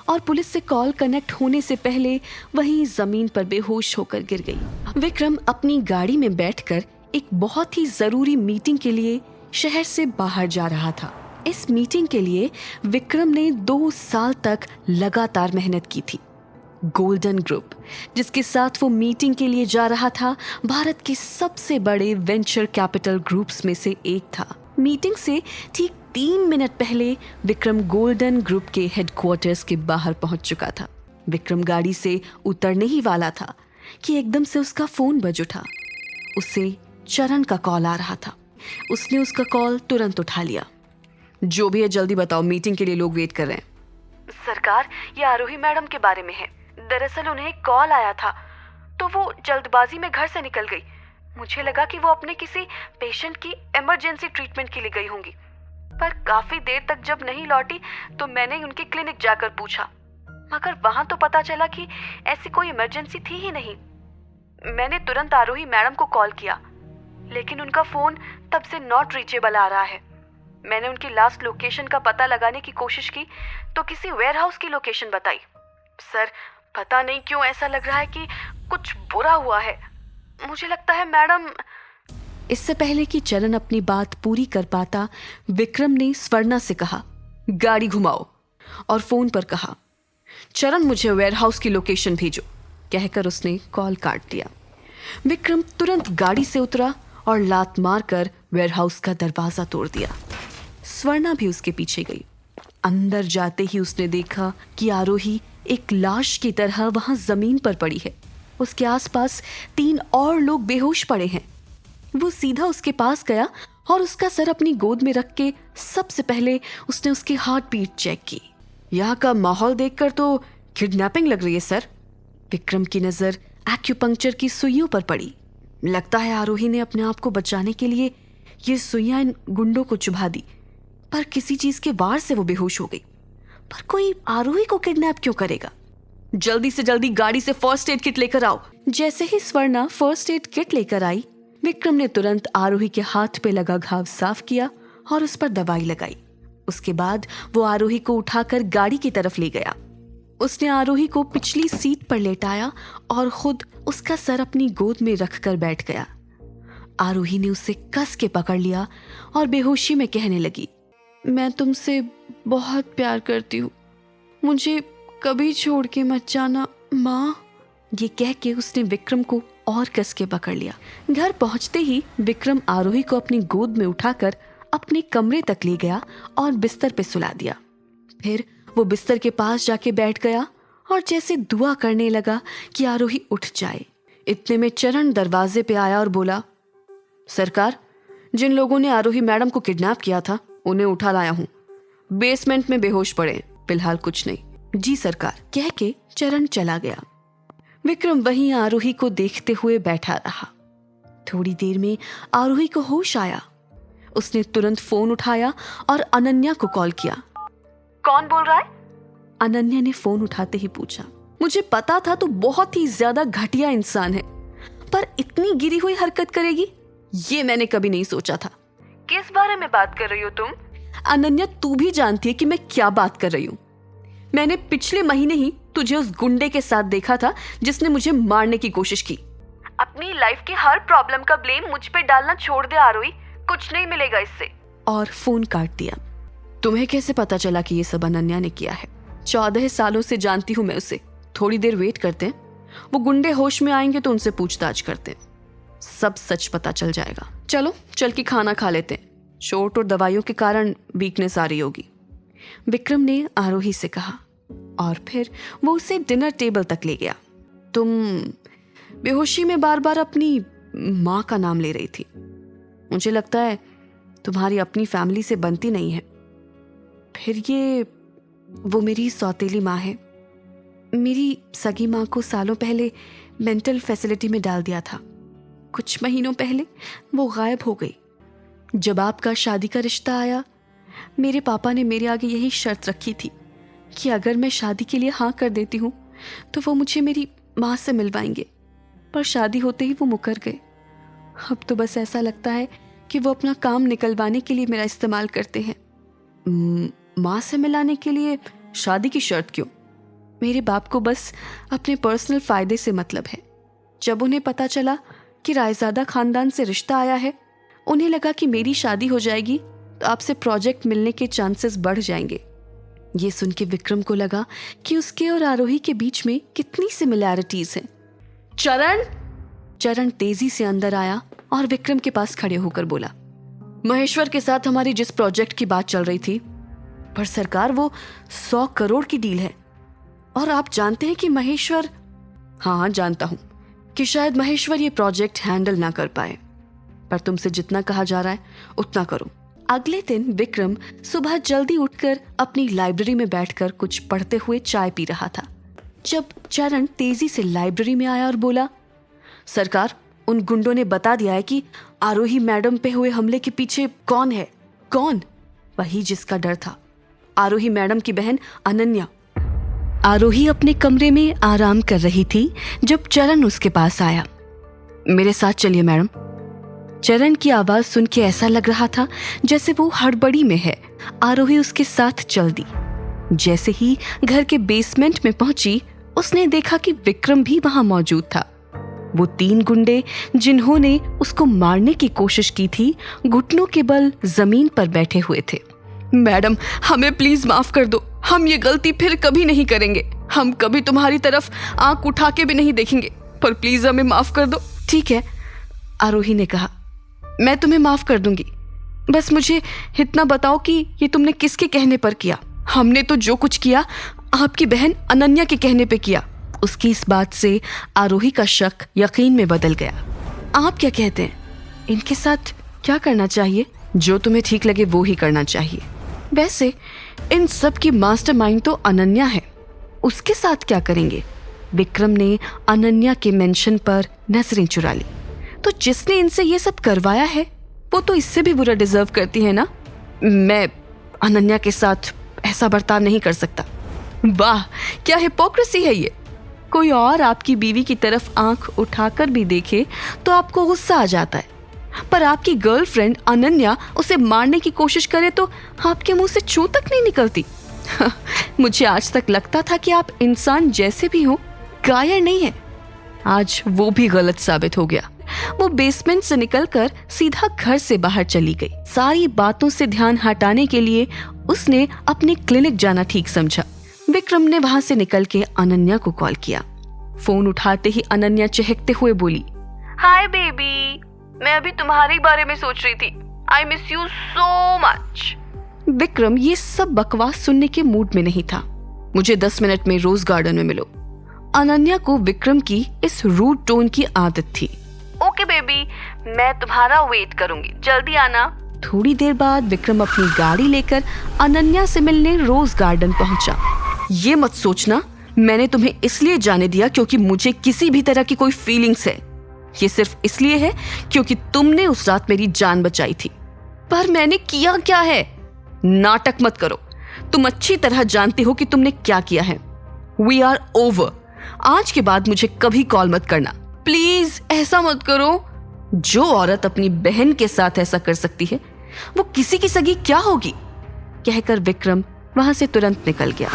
और पुलिस से कॉल कनेक्ट होने से पहले वहीं जमीन पर बेहोश होकर गिर गई। विक्रम अपनी गाड़ी में बैठकर एक बहुत ही जरूरी मीटिंग के लिए शहर से बाहर जा रहा था। इस मीटिंग के लिए विक्रम ने 2 साल तक लगातार मेहनत की थी। गोल्डन ग्रुप, जिसके साथ वो मीटिंग के लिए जा रहा था, भारत के सबसे बड़े वेंचर कैपिटल ग्रुप्स में से एक था। मीटिंग से ठीक 3 मिनट पहले विक्रम गोल्डन ग्रुप के हेडक्वार्टर्स के बाहर पहुंच चुका था। विक्रम गाड़ी से उतरने ही वाला था कि एकदम से उसका फोन बज उठा। उसे चरण का कॉल आ रहा था। उसने उसका कॉल तुरंत उठा लिया। जो भी है जल्दी बताओ, मीटिंग के लिए लोग वेट कर रहे हैं। सरकार, ये आरोही मैडम के बारे में है। दरअसल उन्हें एक कॉल आया था तो वो जल्दबाजी में घर से निकल गई। मुझे लगा कि वो अपने किसी पेशेंट की इमरजेंसी ट्रीटमेंट के लिए गई होंगी, पर काफी देर तक जब नहीं लौटी तो मैंने उनके क्लिनिक जाकर पूछा, मगर वहां तो पता चला कि ऐसी कोई इमरजेंसी थी ही नहीं। मैंने तुरंत आरोही मैडम को कॉल किया, लेकिन उनका फोन तब से नॉट रीचेबल आ रहा है। मैंने उनकी लास्ट लोकेशन का पता लगाने की कोशिश की तो किसी वेयरहाउस की लोकेशन बताई। सर, पता नहीं क्यों ऐसा लग रहा है कि कुछ बुरा हुआ है। मुझे लगता है मैडम। इससे पहले कि चरण अपनी बात पूरी कर पाता, विक्रम ने स्वर्णा से कहा, गाड़ी घुमाओ, और फोन पर कहा, चरण मुझे वेयरहाउस की लोकेशन भेजो। कहकर उसने कॉल काट दिया। विक्रम तुरंत गाड़ी से उतरा और लात मारकर वेयरहाउस का दरवाजा तोड़ दिया। स्वर्णा भी उसके पीछे गई। अंदर जाते ही उसने देखा कि आरोही एक लाश की तरह वहां जमीन पर पड़ी है। उसके आसपास 3 और लोग बेहोश पड़े हैं। वो सीधा उसके पास गया और उसका सर अपनी गोद में रख के सबसे पहले उसने उसकी हार्ट बीट चेक की। यहाँ का माहौल देखकर तो किडनैपिंग लग रही है सर। विक्रम की नजर एक्यूपंक्चर की सुइयों पर पड़ी। लगता है आरोही ने अपने आप को बचाने के लिए ये सुइयां इन गुंडों को चुभा दी, पर किसी चीज के वार से वो बेहोश हो गई। पर कोई आरोही को किडनैप क्यों करेगा? जल्दी से जल्दी गाड़ी से फर्स्ट एड किट लेकर आओ। जैसे ही स्वर्णा फर्स्ट एड किट लेकर आई, विक्रम ने तुरंत आरोही के हाथ पे लगा घाव साफ किया और उस पर दवाई लगाई। उसके बाद वो आरोही को उठाकर गाड़ी की तरफ ले गया। उसने आरोही को पिछली सीट पर लेटाया और खुद उसका सर अपनी गोद में रखकर बैठ गया। आरोही ने उसे कस के पकड़ लिया और बेहोशी में कहने लगी, मैं तुमसे बहुत प्यार करती हूँ, मुझे कभी छोड़ के मत जाना माँ। ये कह के उसने विक्रम को और कस के पकड़ लिया। घर पहुंचते ही विक्रम आरोही को अपनी गोद में उठाकर अपने कमरे तक ले गया और बिस्तर पे सुला दिया। फिर वो बिस्तर के पास जाके बैठ गया और जैसे दुआ करने लगा कि आरोही उठ जाए। इतने में चरण दरवाजे पे आया और बोला, सरकार, जिन लोगों ने आरोही मैडम को किडनैप किया था उन्हें उठा लाया हूँ। बेसमेंट में बेहोश पड़े हैं, फिलहाल कुछ नहीं। जी सरकार, कह के चरण चला गया। विक्रम वहीं आरोही को देखते हुए बैठा रहा। थोड़ी देर में आरोही को होश आया। उसने तुरंत फोन उठाया और अनन्या को कॉल किया। कौन बोल रहा है? अनन्या ने फोन उठाते ही पूछा। मुझे पता था तू बहुत ही ज्यादा घटिया इंसान है, पर इतनी गिरी हुई हरकत करेगी ये मैंने कभी नहीं सोचा था। किस बारे में बात कर रही हो तुम? अनन्या, तू भी जानती है कि मैं क्या बात कर रही हूँ। मैंने पिछले महीने ही तुझे उस गुंडे के साथ देखा था जिसने मुझे मारने की कोशिश की। अपनी लाइफ की हर प्रॉब्लम का ब्लेम मुझ पे डालना छोड़ दे आरोही, कुछ नहीं मिलेगा इससे। और फोन काट दिया। तुम्हें कैसे पता चला कि ये सब अनन्या ने किया है? 14 सालों से जानती हूँ मैं उसे। थोड़ी देर वेट करते हैं, वो गुंडे होश में आएंगे तो उनसे पूछताछ करते हैं, सब सच पता चल जाएगा। चलो चल के खाना खा लेते हैं, चोट और दवाइयों के कारण वीकनेस आ रही होगी, विक्रम ने आरोही से कहा। और फिर वो उसे डिनर टेबल तक ले गया। तुम बेहोशी में बार बार अपनी माँ का नाम ले रही थी। मुझे लगता है तुम्हारी अपनी फैमिली से बनती नहीं है। फिर ये वो मेरी सौतेली माँ है। मेरी सगी माँ को सालों पहले मेंटल फैसिलिटी में डाल दिया था। कुछ महीनों पहले वो गायब हो गई। जब आपका शादी का रिश्ता आया, मेरे पापा ने मेरे आगे यही शर्त रखी थी कि अगर मैं शादी के लिए हाँ कर देती हूँ तो वो मुझे मेरी माँ से मिलवाएंगे, पर शादी होते ही वो मुकर गए। अब तो बस ऐसा लगता है कि वो अपना काम निकलवाने के लिए मेरा इस्तेमाल करते हैं। माँ से मिलाने के लिए शादी की शर्त क्यों? मेरे बाप को बस अपने पर्सनल फायदे से मतलब है। जब उन्हें पता चला कि रायजादा खानदान से रिश्ता आया है, उन्हें लगा कि मेरी शादी हो जाएगी तो आपसे प्रोजेक्ट मिलने के चांसेस बढ़ जाएंगे। ये सुन के विक्रम को लगा कि उसके और आरोही के बीच में कितनी सिमिलैरिटीज हैं। चरण तेजी से अंदर आया और विक्रम के पास खड़े होकर बोला, महेश्वर के साथ हमारी जिस प्रोजेक्ट की बात चल रही थी, पर सरकार वो 100 करोड़ की डील है। और आप जानते हैं कि महेश्वर, हाँ जानता हूं कि शायद महेश्वर ये प्रोजेक्ट हैंडल ना कर पाए, पर तुमसे जितना कहा जा रहा है उतना करो। अगले दिन विक्रम सुबह जल्दी उठकर अपनी लाइब्रेरी में बैठकर कुछ पढ़ते हुए चाय पी रहा था, जब चरण तेजी से लाइब्रेरी में आया और बोला, सरकार, उन गुंडों ने बता दिया है कि आरोही मैडम पे हुए हमले के पीछे कौन है। कौन? वही जिसका डर था, आरोही मैडम की बहन अनन्या। आरोही अपने कमरे में आराम कर रही थी जब चरण उसके पास आया। मेरे साथ चलिए मैडम। चरण की आवाज सुन के ऐसा लग रहा था जैसे वो हड़बड़ी में है। आरोही उसके साथ चल दी। जैसे ही घर के बेसमेंट में पहुंची, उसने देखा कि विक्रम भी वहां मौजूद था। वो 3 गुंडे जिन्होंने उसको मारने की कोशिश की थी, घुटनों के बल जमीन पर बैठे हुए थे। मैडम, हमें प्लीज माफ कर दो, हम ये गलती फिर कभी नहीं करेंगे। हम कभी तुम्हारी तरफ आंख उठा के भी नहीं देखेंगे, पर प्लीज हमें माफ कर दो। ठीक है, आरोही ने कहा, मैं तुम्हें माफ कर दूंगी। बस मुझे इतना बताओ कि ये तुमने किसके कहने पर किया? हमने तो जो कुछ किया आपकी बहन अनन्या के कहने पे किया। उसकी इस बात से आरोही का शक यकीन में बदल गया। आप क्या कहते हैं, इनके साथ क्या करना चाहिए? जो तुम्हें ठीक लगे वो ही करना चाहिए। वैसे इन सब की मास्टरमाइंड तो अनन्या है, उसके साथ क्या करेंगे? विक्रम ने अनन्या के मेंशन पर नजरें चुरा ली। तो जिसने इनसे ये सब करवाया है वो तो इससे भी बुरा डिजर्व करती है ना। मैं अनन्या के साथ ऐसा बर्ताव नहीं कर सकता। वाह, क्या हिपोक्रेसी है ये। कोई और आपकी बीवी की तरफ आंख उठाकर भी देखे तो आपको गुस्सा आ जाता है, पर आपकी गर्लफ्रेंड अनन्या उसे मारने की कोशिश करे तो आपके मुंह से छू तक नहीं निकलती। मुझे आज तक लगता था कि आप इंसान जैसे भी हो, कायर नहीं है। आज वो भी गलत साबित हो गया। वो बेसमेंट से निकलकर सीधा घर से बाहर चली गई। सारी बातों से ध्यान हटाने के लिए उसने अपने क्लिनिक जाना ठीक समझा। विक्रम ने वहां से निकल के अनन्या को कॉल किया। फोन उठाते ही अनन्या चहकते हुए बोली, हाय बेबी, मैं अभी तुम्हारे बारे में सोच रही थी। I miss you so much. Vikram ये सब बकवास सुनने के मूड में नहीं था। मुझे 10 मिनट में रोज गार्डन में मिलो। अनन्या को विक्रम की इस रूड टोन की आदत थी। ओके बेबी, मैं तुम्हारा वेट करूंगी, जल्दी आना। थोड़ी देर बाद विक्रम अपनी गाड़ी लेकर अनन्या से मिलने रोज गार्डन पहुंचा। ये मत सोचना मैंने तुम्हें इसलिए जाने दिया क्योंकि मुझे किसी भी तरह की कोई फीलिंग्स है। ये सिर्फ इसलिए है क्योंकि तुमने उस रात मेरी जान बचाई थी। पर मैंने किया क्या है? नाटक मत करो, तुम अच्छी तरह जानते हो कि तुमने क्या किया है। We are over. आज के बाद मुझे कभी कॉल मत करना, प्लीज ऐसा मत करो। जो औरत अपनी बहन के साथ ऐसा कर सकती है वो किसी की सगी क्या होगी? कहकर विक्रम वहां से तुरंत निकल गया।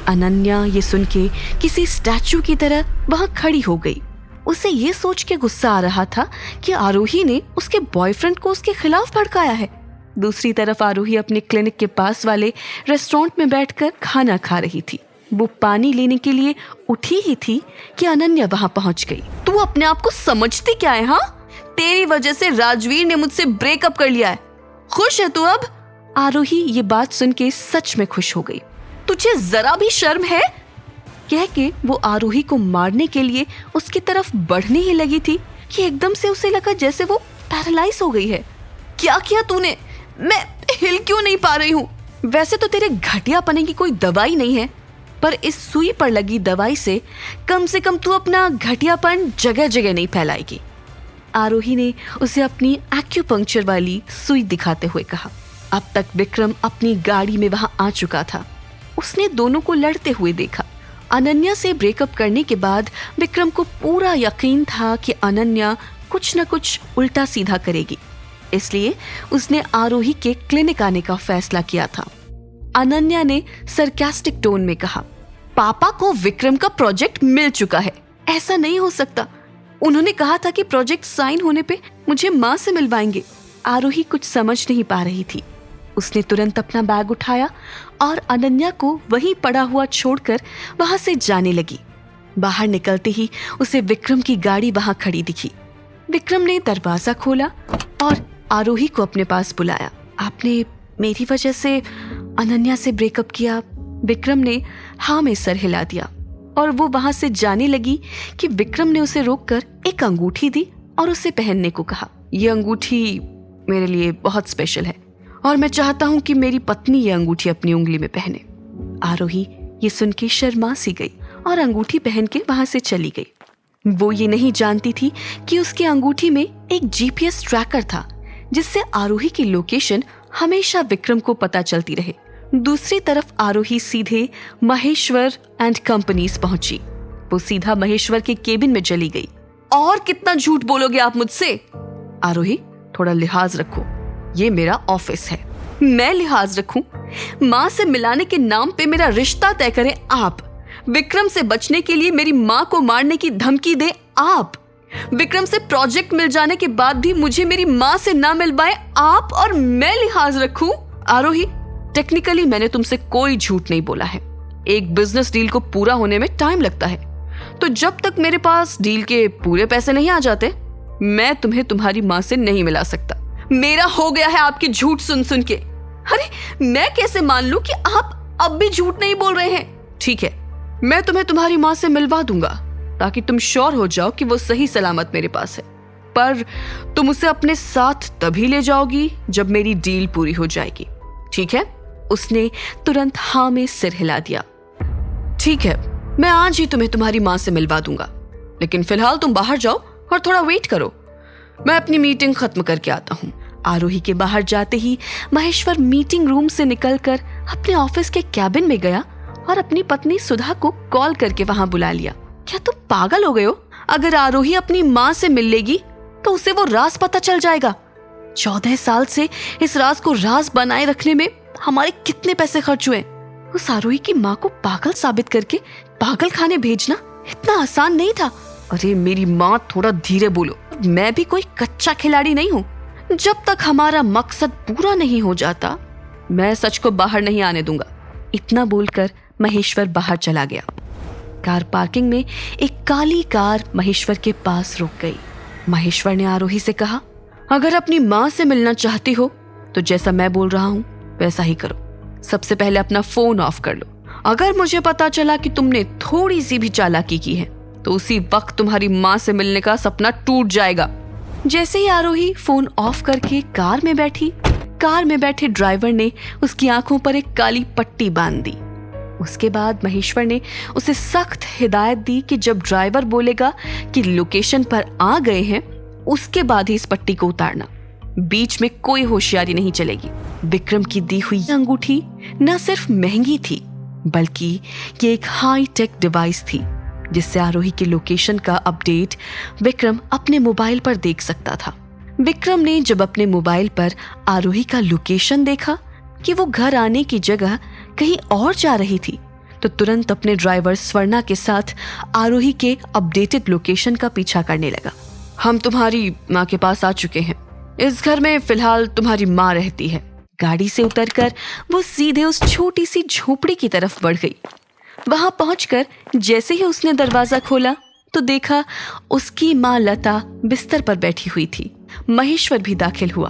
अनन्या ये सुन के किसी स्टैचू की तरह वहां खड़ी हो गई। उसे ये सोच के गुस्सा आ रहा था कि आरोही ने उसके बॉयफ्रेंड को उसके खिलाफ भड़काया है। दूसरी तरफ आरोही अपने क्लिनिक के पास वाले रेस्टोरेंट में बैठकर खाना खा रही थी। वो पानी लेने के लिए उठी ही थी कि अनन्या वहां पहुंच गई। तू अपने आप को समझती क्या है? हाँ, तेरी वजह से राजवीर ने मुझसे ब्रेकअप कर लिया है। खुश है तू अब? आरोही ये बात सुन के सच में खुश हो गई। तुझे जरा भी शर्म है? कह के वो आरोही को मारने के लिए उसकी तरफ बढ़ने ही लगी थी कि एकदम से उसे लगा जैसे वो पैरालाइज हो गई है। क्या किया तूने? मैं हिल क्यों नहीं पा रही हूँ? वैसे तो तेरे घटियापने की कोई दवाई नहीं है, पर इस सुई पर लगी दवाई से कम तू अपना घटियापन जगह जगह नहीं फैलाएगी। आरोही ने उसे अपनी एक्यूपंक्चर वाली सुई दिखाते हुए कहा। अब तक विक्रम अपनी गाड़ी में वहां आ चुका था। उसने दोनों को लड़ते हुए देखा। अनन्या से ब्रेकअप करने के बाद विक्रम को पूरा यकीन था कि अनन्या कुछ न कुछ उल्टा सीधा करेगी, इसलिए उसने आरोही के क्लिनिक आने का फैसला किया था। अनन्या ने सरकास्टिक टोन में कहा, पापा को विक्रम का प्रोजेक्ट मिल चुका है, ऐसा नहीं हो सकता। उन्होंने कहा था कि प्रोजेक्ट साइन होने पे मुझे माँ से मिलवाएंगे। आरोही कुछ समझ नहीं पा रही थी। उसने तुरंत अपना बैग उठाया और अनन्या को वहीं पड़ा हुआ छोड़कर वहां से जाने लगी। बाहर निकलते ही उसे विक्रम की गाड़ी वहां खड़ी दिखी। विक्रम ने दरवाजा खोला और आरोही को अपने पास बुलाया। आपने मेरी वजह से अनन्या से ब्रेकअप किया? विक्रम ने हाँ में सर हिला दिया और वो वहां से जाने लगी कि विक्रम ने उसे रोककर एक अंगूठी दी और उसे पहनने को कहा। ये अंगूठी मेरे लिए बहुत स्पेशल है और मैं चाहता हूं कि मेरी पत्नी ये अंगूठी अपनी उंगली में पहने। आरोही ये सुन के शर्मा सी गई और अंगूठी पहन के वहां से चली गई। वो ये नहीं जानती थी कि उसके अंगूठी में एक जीपीएस ट्रैकर था जिससे आरोही की लोकेशन हमेशा विक्रम को पता चलती रहे। दूसरी तरफ आरोही सीधे महेश्वर एंड कंपनीज पहुंची। वो सीधा महेश्वर के केबिन में चली गई। और कितना झूठ बोलोगे आप मुझसे? आरोही थोड़ा लिहाज रखो, ये मेरा ऑफिस है। मैं लिहाज रखूं? माँ से मिलाने के नाम पे मेरा रिश्ता तय करें आप। विक्रम से बचने के लिए मेरी माँ को मारने की धमकी दे आप। विक्रम से प्रोजेक्ट मिल जाने के बाद भी मुझे मेरी माँ से ना मिलवाए आप और मैं लिहाज रखूं? आरोही, टेक्निकली मैंने तुमसे कोई झूठ नहीं बोला है। एक बिजनेस डील को पूरा होने में टाइम लगता है, तो जब तक मेरे पास डील के पूरे पैसे नहीं आ जाते मैं तुम्हें तुम्हारी माँ से नहीं मिला सकता। मेरा हो गया है आपकी झूठ सुन सुन के। अरे मैं कैसे मान लूं कि आप अब भी झूठ नहीं बोल रहे हैं? ठीक है, मैं तुम्हें तुम्हारी माँ से मिलवा दूंगा ताकि तुम श्योर हो जाओ कि वो सही सलामत मेरे पास है, पर तुम उसे अपने साथ तभी ले जाओगी जब मेरी डील पूरी हो जाएगी, ठीक है? उसने तुरंत हाँ में सिर हिला दिया। ठीक है, मैं आज ही तुम्हें तुम्हारी माँ से मिलवा दूंगा, लेकिन फिलहाल तुम बाहर जाओ और थोड़ा वेट करो, मैं अपनी मीटिंग खत्म करके आता हूँ। आरोही के बाहर जाते ही महेश्वर मीटिंग रूम से निकलकर अपने ऑफिस के कैबिन में गया और अपनी पत्नी सुधा को कॉल करके वहां बुला लिया। क्या तुम पागल हो गए हो? अगर आरोही अपनी माँ से मिल लेगी तो उसे वो राज पता चल जाएगा। 14 साल से इस राज को राज बनाए रखने में हमारे कितने पैसे खर्च हुए। उस आरोही की माँ को पागल साबित करके पागल खाने भेजना इतना आसान नहीं था। अरे मेरी माँ, थोड़ा धीरे बोलो, मैं भी कोई कच्चा खिलाड़ी नहीं हूँ। जब तक हमारा मकसद पूरा नहीं हो जाता मैं सच को बाहर नहीं आने दूंगा। इतना बोलकर महेश्वर बाहर चला गया। कार पार्किंग में एक काली कार महेश्वर के पास रुक गई। महेश्वर ने आरोही से कहा, अगर अपनी माँ से मिलना चाहती हो तो जैसा मैं बोल रहा हूँ वैसा ही करो। सबसे पहले अपना फोन ऑफ कर लो। अगर मुझे पता चला कि तुमने थोड़ी सी भी चालाकी की है तो उसी वक्त तुम्हारी माँ से मिलने का सपना टूट जाएगा। जैसे ही आरोही फोन ऑफ करके कार में बैठी, कार में बैठे ड्राइवर ने उसकी आंखों पर एक काली पट्टी बांध दी। उसके बाद महेश्वर ने उसे सख्त हिदायत दी कि जब ड्राइवर बोलेगा कि लोकेशन पर आ गए हैं उसके बाद ही इस पट्टी को उतारना। बीच में कोई होशियारी नहीं चलेगी। विक्रम की दी हुई अंगूठी न सिर्फ महंगी थी बल्कि ये एक हाई टेक डिवाइस थी जिससे आरोही के लोकेशन का अपडेट विक्रम अपने मोबाइल पर देख सकता था। विक्रम ने जब अपने मोबाइल पर आरोही का लोकेशन देखा कि वो घर आने की जगह कहीं और जा रही थी तो तुरंत अपने ड्राइवर स्वर्णा के साथ आरोही के अपडेटेड लोकेशन का पीछा करने लगा। हम तुम्हारी माँ के पास आ चुके हैं। इस घर में फिलहाल तुम्हारी माँ रहती है। गाड़ी से उतरकर वो सीधे उस छोटी सी झोपड़ी की तरफ बढ़ गई। वहां पहुंचकर जैसे ही उसने दरवाजा खोला तो देखा उसकी माँ लता बिस्तर पर बैठी हुई थी। महेश्वर भी दाखिल हुआ।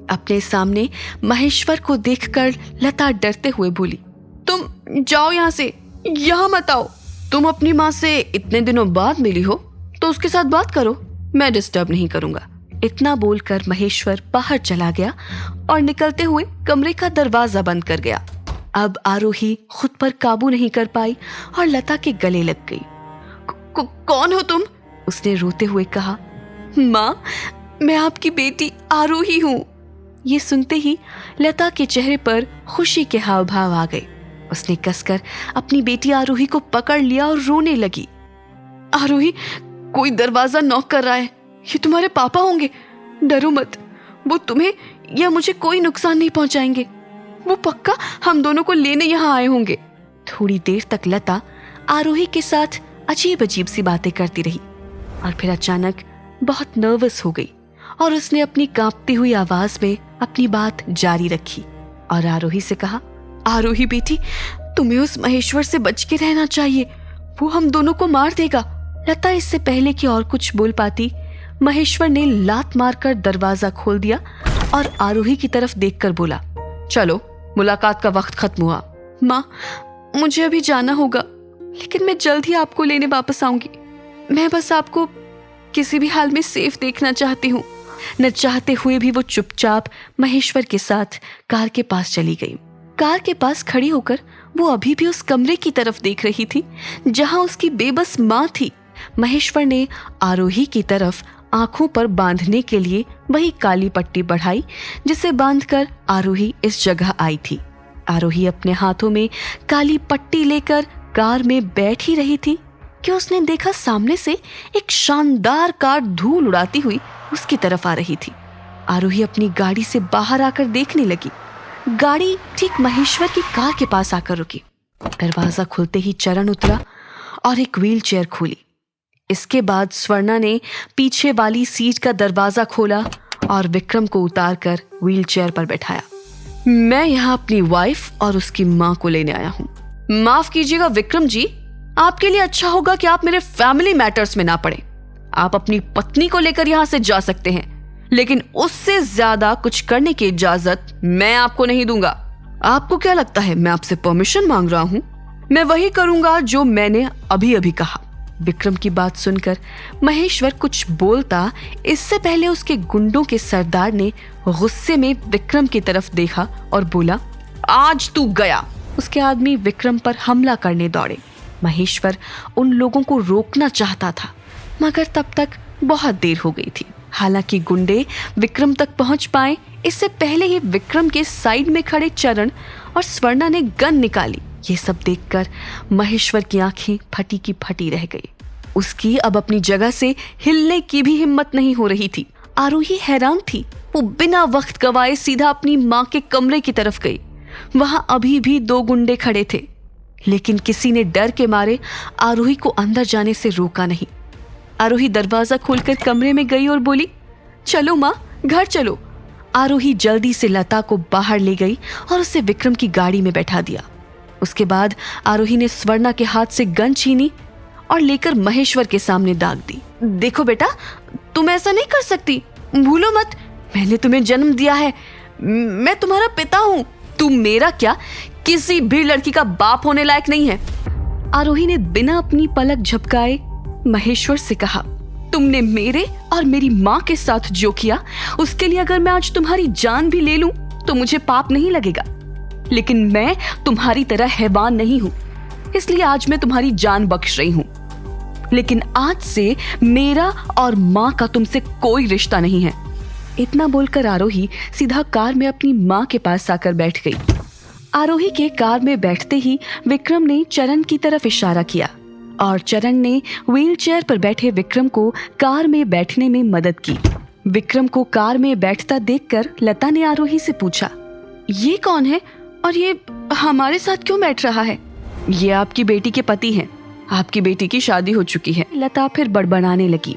अपने सामने महेश्वर को देखकर लता डरते हुए बोली, तुम जाओ यहाँ से, यहाँ मत आओ। तुम अपनी माँ से इतने दिनों बाद मिली हो तो उसके साथ बात करो, मैं डिस्टर्ब नहीं करूंगा। इतना बोलकर महेश्वर बाहर चला गया और निकलते हुए कमरे का दरवाजा बंद कर गया। अब आरोही खुद पर काबू नहीं कर पाई और लता के गले लग गई। कौन हो तुम? उसने रोते हुए कहा। माँ, मैं आपकी बेटी आरोही हूँ। ये सुनते ही लता के चेहरे पर खुशी के हाव भाव आ गए। उसने कसकर अपनी बेटी आरोही को पकड़ लिया और रोने लगी। आरोही, कोई दरवाजा नॉक कर रहा है। ये तुम्हारे पापा होंगे। डरो मत, वो तुम्हें या मुझे कोई नुकसान नहीं पहुंचाएंगे। वो पक्का हम दोनों को लेने यहाँ आए होंगे। थोड़ी देर तक लता आरोही के साथ अजीब अजीब सी बातें करती रही और फिर अचानक बहुत नर्वस हो गई और उसने अपनी कांपती हुई आवाज में अपनी बात जारी रखी और आरोही से कहा, आरोही बेटी, तुम्हें उस महेश्वर से बच के रहना चाहिए। वो हम दोनों को मार देगा। लता इससे पहले कि और कुछ बोल पाती, महेश्वर ने लात मारकर दरवाजा खोल दिया और आरोही की तरफ देखकर बोला, चलो, मुलाकात का वक्त खत्म हुआ। माँ, मुझे अभी जाना होगा, लेकिन मैं जल्द ही आपको लेने वापस आऊंगी। मैं बस आपको किसी भी हाल में सेफ देखना चाहती हूँ। न चाहते हुए भी वो चुपचाप महेश्वर के साथ कार के पास चली गई। कार के पास खड़ी होकर वो अभी भी उस कमरे की तरफ देख रही थी जहां उसकी बेबस माँ थी। महेश्वर ने आरोही की तरफ आंखों पर बांधने के लिए वही काली पट्टी बढ़ाई जिसे बांधकर आरोही इस जगह आई थी। आरोही अपने हाथों में काली पट्टी लेकर कार में बैठ ही रही थी कि उसने देखा सामने से एक शानदार कार धूल उड़ाती हुई उसकी तरफ आ रही थी। आरोही अपनी गाड़ी से बाहर आकर देखने लगी। गाड़ी ठीक महेश्वर की कार के पास आकर रुकी। दरवाजा खुलते ही चरण उतरा और एक व्हील चेयर खोली। इसके बाद स्वर्णा ने पीछे वाली सीट का दरवाजा खोला और विक्रम को उतारकर व्हील चेयर पर बैठाया। मैं यहाँ अपनी वाइफ और उसकी माँ को लेने आया हूँ। माफ कीजिएगा विक्रम जी, आपके लिए अच्छा होगा कि आप मेरे फैमिली मैटर्स में ना पड़े। आप अपनी पत्नी को लेकर यहाँ से जा सकते हैं, लेकिन उससे ज्यादा कुछ करने की इजाजत मैं आपको नहीं दूंगा। आपको क्या लगता है मैं आपसे परमिशन मांग रहा हूँ? मैं वही करूंगा जो मैंने अभी अभी कहा। विक्रम की बात सुनकर महेश्वर कुछ बोलता इससे पहले उसके गुंडों के सरदार ने गुस्से में विक्रम की तरफ देखा और बोला, आज तू गया। उसके आदमी विक्रम पर हमला करने दौड़े। महेश्वर उन लोगों को रोकना चाहता था मगर तब तक बहुत देर हो गई थी। हालांकि गुंडे विक्रम तक पहुंच पाए इससे पहले ही विक्रम के साइड में खड़े चरण और स्वर्णा ने गन निकाली। ये सब देखकर महेश्वर की आंखें फटी की फटी रह गई। उसकी अब अपनी जगह से हिलने की भी हिम्मत नहीं हो रही थी। आरोही हैरान थी। वो बिना वक्त गवाए सीधा अपनी माँ के कमरे की तरफ गई। वहां अभी भी 2 गुंडे खड़े थे, लेकिन किसी ने डर के मारे आरोही को अंदर जाने से रोका नहीं। आरोही दरवाजा खोलकर कमरे में गई और बोली, चलो माँ, घर चलो। आरोही जल्दी से लता को बाहर ले गई और उसे विक्रम की गाड़ी में बैठा दिया। उसके बाद आरोही ने स्वर्णा के हाथ से गन छीनी और लेकर महेश्वर के सामने दाग दी। देखो बेटा, तुम ऐसा नहीं कर सकती। भूलो मत मैंने तुम्हें जन्म दिया है, मैं तुम्हारा पिता हूँ। तुम मेरा क्या, किसी भी लड़की का बाप होने लायक नहीं है। आरोही ने बिना अपनी पलक झपकाए महेश्वर से कहा, तुमने मेरे और मेरी माँ के साथ जो किया उसके लिए अगर मैं आज तुम्हारी जान भी ले लूं तो मुझे पाप नहीं लगेगा, लेकिन मैं तुम्हारी तरह हैवान नहीं हूं, इसलिए आज मैं तुम्हारी जान बख्श रही हूं। लेकिन आज से मेरा और माँ का तुमसे कोई रिश्ता नहीं है। इतना बोलकर आरोही सीधा कार में अपनी माँ के पास आकर बैठ गई। आरोही के कार में बैठते ही विक्रम ने चरण की तरफ इशारा किया और चरण ने व्हीलचेयर पर बैठे विक्रम को कार में बैठने में मदद की। विक्रम को कार में बैठता देखकर लता ने आरोही से पूछा, ये कौन है और ये हमारे साथ क्यों बैठ रहा है? ये आपकी बेटी के पति हैं। आपकी बेटी की शादी हो चुकी है। लता फिर बड़बड़ाने लगी,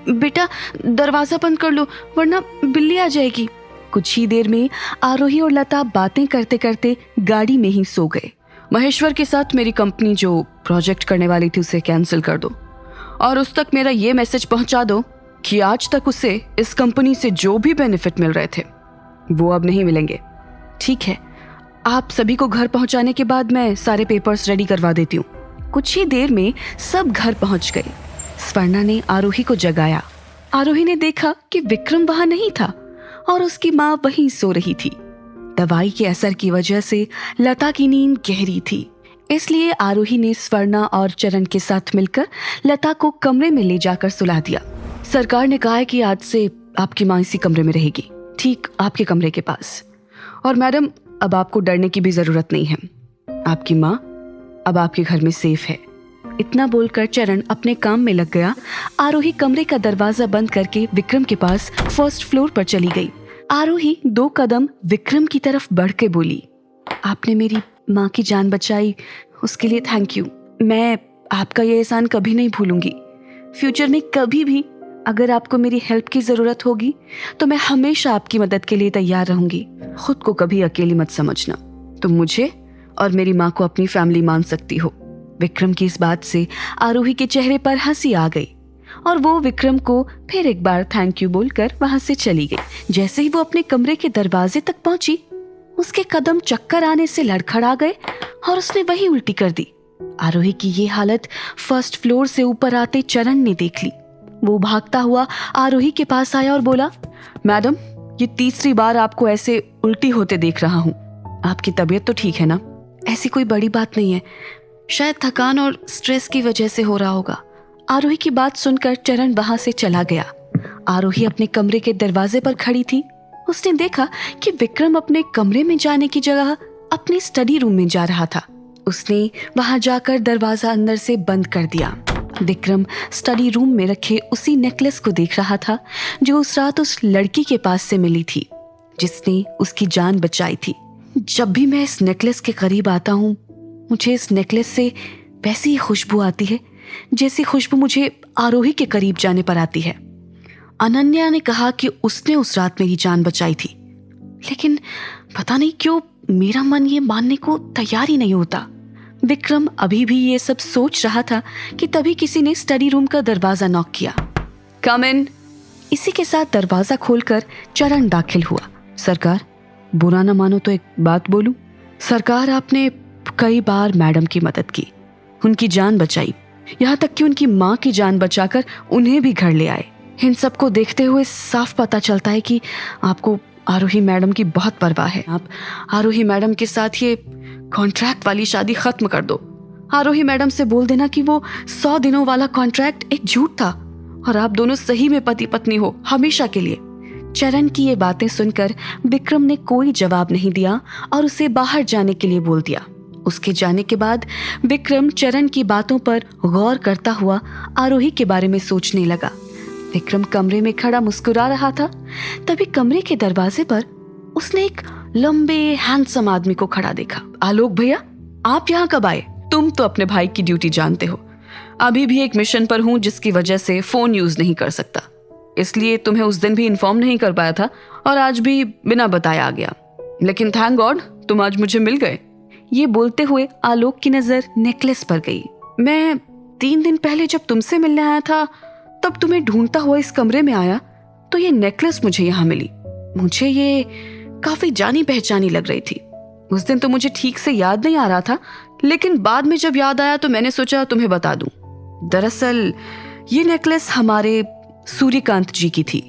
बेटा दरवाजा बंद कर लो वरना बिल्ली आ जाएगी। कुछ ही देर में आरोही और लता बातें करते करते गाड़ी में ही सो गए। महेश्वर के साथ मेरी कंपनी जो प्रोजेक्ट करने वाली थी उसे कैंसिल कर दो और उस तक मेरा ये मैसेज पहुंचा दो कि आज तक उसे इस कंपनी से जो भी बेनिफिट मिल रहे थे वो अब नहीं मिलेंगे। ठीक है, आप सभी को घर पहुंचाने के बाद मैं सारे पेपर्स रेडी करवा देती हूँ। कुछ ही देर में सब घर पहुंच गए। स्वर्णा ने आरोही को जगाया। आरोही ने देखा कि विक्रम वहां नहीं था और उसकी माँ वहीं सो रही थी। दवाई के असर की वजह से लता की नींद गहरी थी, इसलिए आरोही ने स्वर्णा और चरण के साथ मिलकर लता को कमरे में ले जाकर सुला दिया। सरकार ने कहा है कि आज से आपकी माँ इसी कमरे में रहेगी, ठीक आपके कमरे के पास। और मैडम, अब आपको डरने की भी जरूरत नहीं है। आपकी माँ अब आपके घर में सेफ है। इतना बोलकर चरण अपने काम में लग गया। आरोही कमरे का दरवाजा बंद करके विक्रम के पास फर्स्ट फ्लोर पर चली गई। आरोही 2 कदम विक्रम की तरफ बढ़ के बोली, आपने मेरी माँ की जान बचाई, उसके लिए थैंक यू। मैं आपका ये एहसान कभी नहीं भूलूंगी। फ्यूचर में कभी भी अगर आपको मेरी हेल्प की जरूरत होगी तो मैं हमेशा आपकी मदद के लिए तैयार रहूंगी। खुद को कभी अकेली मत समझना। तुम मुझे और मेरी माँ को अपनी फैमिली मान सकती हो। विक्रम की इस बात से आरोही के चेहरे पर हंसी आ गई और वो विक्रम को फिर एक बार थैंक यू बोलकर वहां से चली गई। जैसे ही वो अपने कमरे के दरवाजे तक पहुंची, उसके कदम चक्कर आने से लड़खड़ा गए और उसने वही उल्टी कर दी। आरोही की ये हालत फर्स्ट फ्लोर से ऊपर आते चरण ने देख ली। वो भागता हुआ आरोही के पास आया और बोला, मैडम, ये तीसरी बार आपको ऐसे उल्टी होते देख रहा हूँ। आपकी तबीयत तो ठीक है ना? ऐसी कोई बड़ी बात नहीं है, शायद थकान और स्ट्रेस की वजह से हो रहा होगा। आरोही की बात सुनकर चरण वहां से चला गया। आरोही अपने कमरे के दरवाजे पर खड़ी थी। उसने देखा कि विक्रम अपने कमरे में जाने की जगह अपने स्टडी रूम में जा रहा था। उसने वहां जाकर दरवाजा अंदर से बंद कर दिया। विक्रम स्टडी रूम में रखे उसी नेकलेस को देख रहा था जो उस रात उस लड़की के पास से मिली थी जिसने उसकी जान बचाई थी। जब भी मैं इस नेकलेस के करीब आता हूँ, मुझे इस नेकलेस से वैसी ही खुशबू आती है जैसी खुशबू मुझे आरोही के करीब जाने पर आती है। अनन्या ने कहा कि उसने उस रात मेरी जान बचाई थी, लेकिन पता नहीं क्यों मेरा मन ये मानने को तैयार ही नहीं होता। विक्रम अभी भी ये सब सोच रहा था कि तभी किसी ने स्टडी रूम का दरवाजा नॉक किया। कम इन। इसी के साथ दरवाजा खोलकर चरण दाखिल हुआ। सरकार, बुरा न मानो तो एक बात बोलूं? सरकार, आपने कई बार मैडम की मदद की, उनकी जान बचाई, यहाँ तक कि उनकी माँ की जान बचाकर उन्हें भी घर ले आए। इन सबको देखते हुए साफ पता चलता है कि आपको आरोही मैडम की बहुत परवाह है। आप आरोही मैडम के साथ ये कॉन्ट्रैक्ट वाली शादी खत्म कर दो। आरोही मैडम से बोल देना कि वो 100 दिनों वाला कॉन्ट्रैक्ट एक झूठ था और आप दोनों सही में पति पत्नी हो हमेशा के लिए। चरण की ये बातें सुनकर विक्रम ने कोई जवाब नहीं दिया और उसे बाहर जाने के लिए बोल दिया। उसके जाने के बाद विक्रम चरण की बातों पर गौर करता हुआ आरोही के बारे में सोचने लगा। विक्रम कमरे में खड़ा मुस्कुरा रहा था। तभी कमरे के दरवाजे पर उसने एक लंबे हैंडसम आदमी को खड़ा देखा। आलोक भैया, आप यहाँ कब आए? तुम तो अपने भाई की ड्यूटी जानते हो। अभी भी एक मिशन पर हूँ जिसकी वजह से फोन यूज नहीं कर सकता, इसलिए तुम्हें उस दिन भी इन्फॉर्म नहीं कर पाया था और आज भी बिना बताए आ गया। लेकिन थैंक गॉड तुम आज मुझे मिल गए। ये बोलते हुए आलोक की नजर नेकलेस पर गई। मैं 3 दिन पहले जब तुमसे मिलने आया था तब तुम्हें ढूंढता हुआ इस कमरे में आया तो ये नेकलेस मुझे यहाँ मिली। मुझे ये काफी जानी पहचानी लग रही थी। उस दिन तो मुझे ठीक से याद नहीं आ रहा था, लेकिन बाद में जब याद आया तो मैंने सोचा तुम्हें बता दूं। दरअसल ये नेकलेस हमारे सूर्यकांत जी की थी,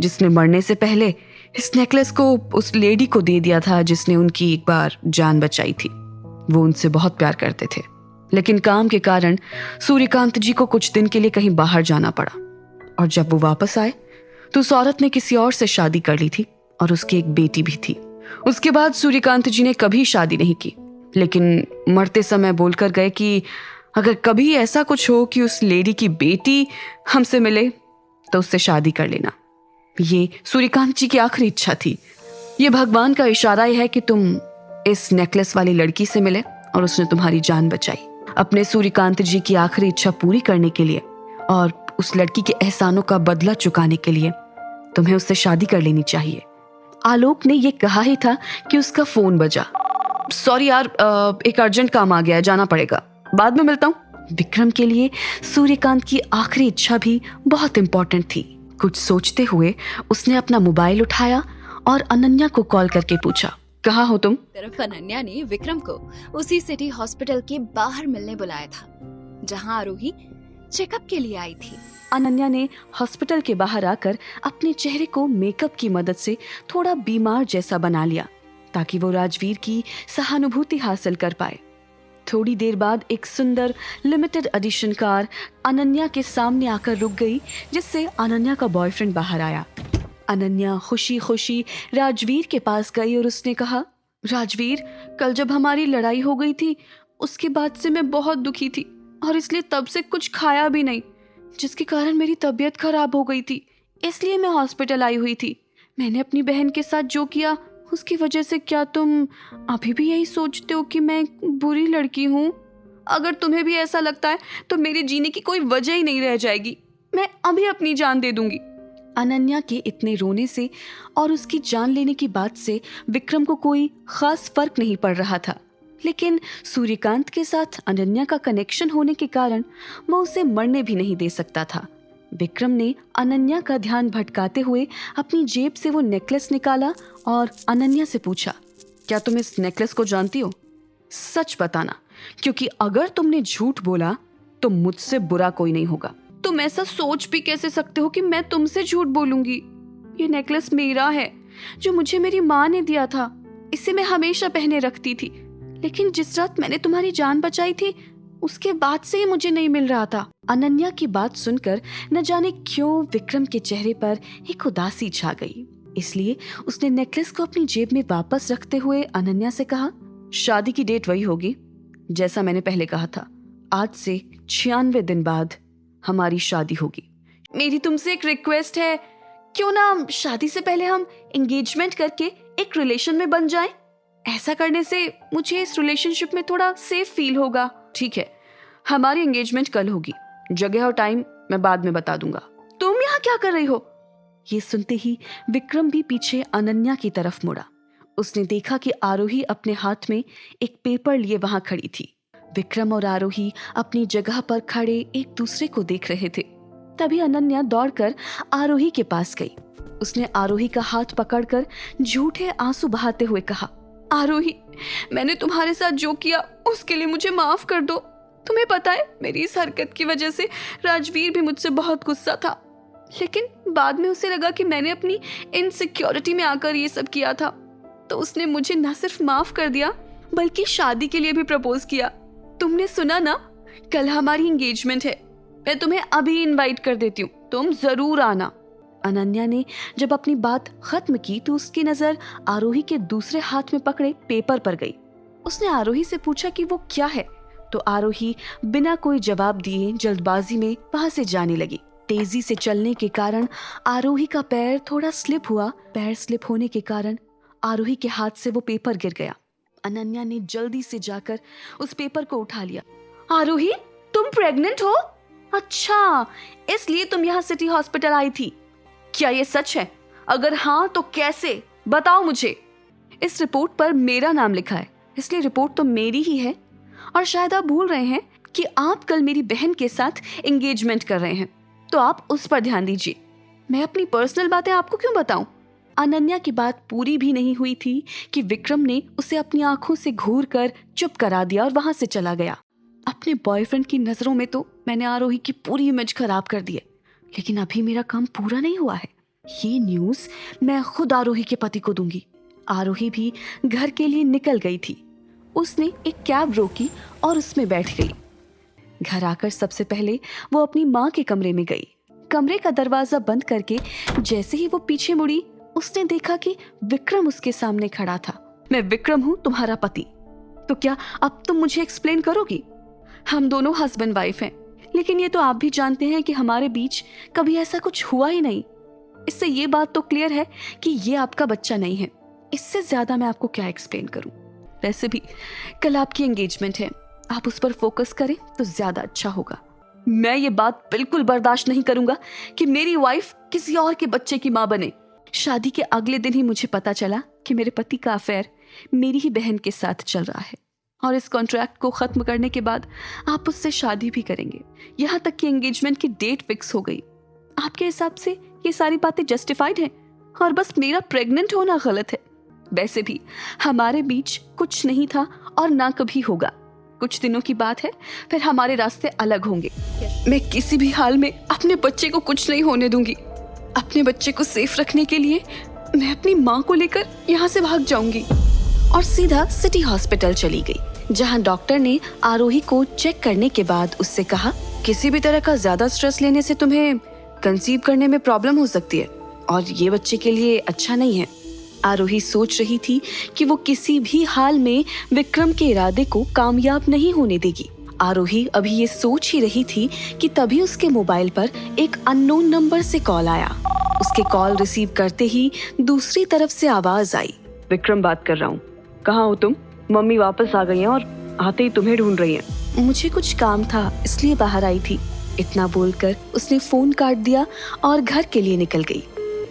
जिसने मरने से पहले इस नेकलेस को उस लेडी को दे दिया था जिसने उनकी एक बार जान बचाई थी। वो उनसे बहुत प्यार करते थे, लेकिन काम के कारण सूर्यकांत जी को कुछ दिन के लिए कहीं बाहर जाना पड़ा, और जब वो वापस आए तो उस औरत ने किसी और से शादी कर ली थी और उसकी एक बेटी भी थी। उसके बाद सूर्यकांत जी ने कभी शादी नहीं की, लेकिन मरते समय बोलकर गए कि अगर कभी ऐसा कुछ हो कि उस लेडी की बेटी हमसे मिले तो उससे शादी कर लेना। ये सूर्यकांत जी की आखिरी इच्छा थी। ये भगवान का इशारा है कि तुम इस नेकलेस वाली लड़की से मिले और उसने तुम्हारी जान बचाई। अपने सूर्यकांत जी की आखिरी इच्छा पूरी करने के लिए और उस लड़की के एहसानों का बदला चुकाने के लिए तुम्हें उससे शादी कर लेनी चाहिए। आलोक ने ये कहा ही था कि उसका फोन बजा। सॉरी यार, एक अर्जेंट काम आ गया है, जाना पड़ेगा, बाद में मिलता हूँ। विक्रम के लिए सूर्यकांत की आखिरी इच्छा भी बहुत इंपॉर्टेंट थी। कुछ सोचते हुए उसने अपना मोबाइल उठाया और अनन्या को कॉल करके पूछा, कहाँ हो तुम? तरफ अनन्या ने विक्रम को उसी सिटी हॉस्पिटल के बाहर मिलने बुलाया था, जहां आरोही चेकअप के लिए आई थी। अनन्या ने हॉस्पिटल के बाहर आकर अपने चेहरे को मेकअप की मदद से थोड़ा बीमार जैसा बना लिया, ताकि वो राजवीर की सहानुभूति हासिल कर पाए। थोड़ी देर बाद एक सुंदर लिमिटेड एडिशन कार अनन्या के सामने आकर रुक गई, जिससे अनन्या का बॉयफ्रेंड बाहर आया। अनन्या खुशी खुशी राजवीर के पास गई और उसने कहा, राजवीर, कल जब हमारी लड़ाई हो गई थी उसके बाद से मैं बहुत दुखी थी और इसलिए तब से कुछ खाया भी नहीं, जिसके कारण मेरी तबीयत खराब हो गई थी, इसलिए मैं हॉस्पिटल आई हुई थी। मैंने अपनी बहन के साथ जो किया उसकी वजह से क्या तुम अभी भी यही सोचते हो कि मैं बुरी लड़की हूँ? अगर तुम्हें भी ऐसा लगता है तो मेरे जीने की कोई वजह ही नहीं रह जाएगी। मैं अभी अपनी जान दे दूंगी। अनन्या के इतने रोने से और उसकी जान लेने की बात से विक्रम को कोई खास फर्क नहीं पड़ रहा था, लेकिन सूर्यकांत के साथ अनन्या का कनेक्शन होने के कारण वो उसे मरने भी नहीं दे सकता था। विक्रम ने अनन्या का ध्यान भटकाते हुए अपनी जेब से वो नेकलेस निकाला और अनन्या से पूछा, क्या तुम इस नेकलेस को जानती हो? सच बताना, क्योंकि अगर तुमने झूठ बोला तो मुझसे बुरा कोई नहीं होगा। तुम ऐसा सोच भी कैसे सकते हो कि मैं तुमसे झूठ बोलूंगी? ये नेकलेस मेरा है, जो मुझे मेरी माँ ने दिया था। इसे मैं हमेशा पहने रखती थी, लेकिन जिस रात मैंने तुम्हारी जान बचाई थी उसके बाद से ही मुझे नहीं मिल रहा था। अनन्या की बात सुनकर न जाने क्यों विक्रम के चेहरे पर एक उदासी छा गई, इसलिए उसने नेकलेस को अपनी जेब में वापस रखते हुए अनन्या से कहा, शादी की डेट वही होगी जैसा मैंने पहले कहा था। आज से 96 दिन बाद हमारी शादी होगी। मेरी तुमसे एक रिक्वेस्ट है, क्यों ना शादी से पहले हम एंगेजमेंट करके एक रिलेशन में बन जाएं? ऐसा करने से मुझे इस रिलेशनशिप में थोड़ा सेफ फील होगा। ठीक है, हमारी एंगेजमेंट कल होगी, जगह और टाइम मैं बाद में बता दूंगा। तुम यहाँ क्या कर रही हो? ये सुनते ही विक्रम भी पीछे अनन्या की तरफ मुड़ा। उसने देखा कि आरोही अपने हाथ में एक पेपर लिए वहां खड़ी थी। विक्रम और आरोही अपनी जगह पर खड़े एक दूसरे को देख रहे थे। तभी अनन्या दौड़कर आरोही के पास गई। उसने आरोही का हाथ पकड़कर झूठे आंसू बहाते हुए कहा, आरोही, मैंने तुम्हारे साथ जो किया उसके लिए मुझे माफ कर दो। तुम्हें पता है, मेरी इस हरकत की वजह से राजवीर भी मुझसे बहुत गुस्सा था, लेकिन बाद में उसे लगा कि मैंने अपनी इनसिक्योरिटी में आकर ये सब किया था, तो उसने मुझे न सिर्फ माफ कर दिया बल्कि शादी के लिए भी प्रपोज किया। तुमने सुना ना, कल हमारी एंगेजमेंट है। मैं तुम्हें अभी इनवाइट कर देती हूँ, तुम जरूर आना। अनन्या ने जब अपनी बात खत्म की तो उसकी नजर आरोही के दूसरे हाथ में पकड़े पेपर पर गई। उसने आरोही से पूछा कि वो क्या है, तो आरोही बिना कोई जवाब दिए जल्दबाजी में वहां से जाने लगी। तेजी से चलने के कारण आरोही का पैर थोड़ा स्लिप हुआ। पैर स्लिप होने के कारण आरोही के हाथ से वो पेपर गिर गया। अनन्या ने जल्दी से जाकर उस पेपर को उठा लिया। आरोही, तुम प्रेग्नेंट हो? अच्छा, इसलिए तुम यहाँ सिटी हॉस्पिटल आई थी। क्या ये सच है? अगर हाँ तो कैसे, बताओ मुझे। इस रिपोर्ट पर मेरा नाम लिखा है, इसलिए रिपोर्ट तो मेरी ही है। और शायद आप भूल रहे हैं कि आप कल मेरी बहन के साथ एंगेजमेंट कर रहे हैं, तो आप उस पर ध्यान दीजिए। मैं अपनी पर्सनल बातें आपको क्यों बताऊं? अनन्या की बात पूरी भी नहीं हुई थी कि विक्रम ने उसे अपनी आंखों से घूर कर चुप करा दिया और वहां से चला गया। अपने बॉयफ्रेंड की नजरों में तो मैंने आरोही की पूरी इमेज खराब कर दी है, लेकिन अभी मेरा काम पूरा नहीं हुआ है। ये न्यूज मैं खुद आरोही के पति को दूंगी। आरोही भी घर के लिए निकल गई थी। उसने एक कैब रोकी और उसमें बैठ गई। घर आकर सबसे पहले वो अपनी माँ के कमरे में गई। कमरे का दरवाजा बंद करके जैसे ही वो पीछे मुड़ी, उसने देखा कि विक्रम उसके सामने खड़ा था। मैं विक्रम हूँ, तुम्हारा पति। तो क्या अब तुम मुझे एक्सप्लेन करोगी? हम दोनों हस्बैंड वाइफ हैं, लेकिन ये तो आप भी जानते हैं कि हमारे बीच कभी ऐसा कुछ हुआ ही नहीं। इससे ये बात तो क्लियर है कि ये आपका बच्चा नहीं है। इससे ज्यादा मैं आपको क्या एक्सप्लेन करूं? वैसे भी कल आपकी एंगेजमेंट है, आप उस पर फोकस करें तो ज्यादा अच्छा होगा। मैं ये बात बिल्कुल बर्दाश्त नहीं करूंगा कि मेरी वाइफ किसी और के बच्चे की माँ बने। शादी के अगले दिन ही मुझे पता चला कि मेरे पति का अफेयर मेरी ही बहन के साथ चल रहा है, और इस कॉन्ट्रैक्ट को खत्म करने के बाद आप उससे शादी भी करेंगे। यहाँ तक कि एंगेजमेंट की डेट फिक्स हो गई। आपके हिसाब से ये सारी बातें जस्टिफाइड हैं और बस मेरा प्रेग्नेंट होना गलत है। वैसे भी हमारे बीच कुछ नहीं था और ना कभी होगा। कुछ दिनों की बात है, फिर हमारे रास्ते अलग होंगे। मैं किसी भी हाल में अपने बच्चे को कुछ नहीं होने दूंगी। अपने बच्चे को सेफ रखने के लिए मैं अपनी माँ को लेकर यहाँ से भाग जाऊंगी और सीधा सिटी हॉस्पिटल चली गई, जहाँ डॉक्टर ने आरोही को चेक करने के बाद उससे कहा, किसी भी तरह का ज्यादा स्ट्रेस लेने से तुम्हें कंसीव करने में प्रॉब्लम हो सकती है और ये बच्चे के लिए अच्छा नहीं है। आरोही सोच रही थी कि वो किसी भी हाल में विक्रम के इरादे को कामयाब नहीं होने देगी। आरोही अभी ये सोच ही रही थी कि तभी उसके मोबाइल पर एक अननोन नंबर से कॉल आया। उसके कॉल रिसीव करते ही दूसरी तरफ से आवाज आई, विक्रम बात कर रहा हूँ, कहाँ हो तुम? मम्मी वापस आ गई हैं और आते ही तुम्हें ढूंढ रही हैं। मुझे कुछ काम था इसलिए बाहर आई थी। इतना बोलकर उसने फोन काट दिया और घर के लिए निकल गई।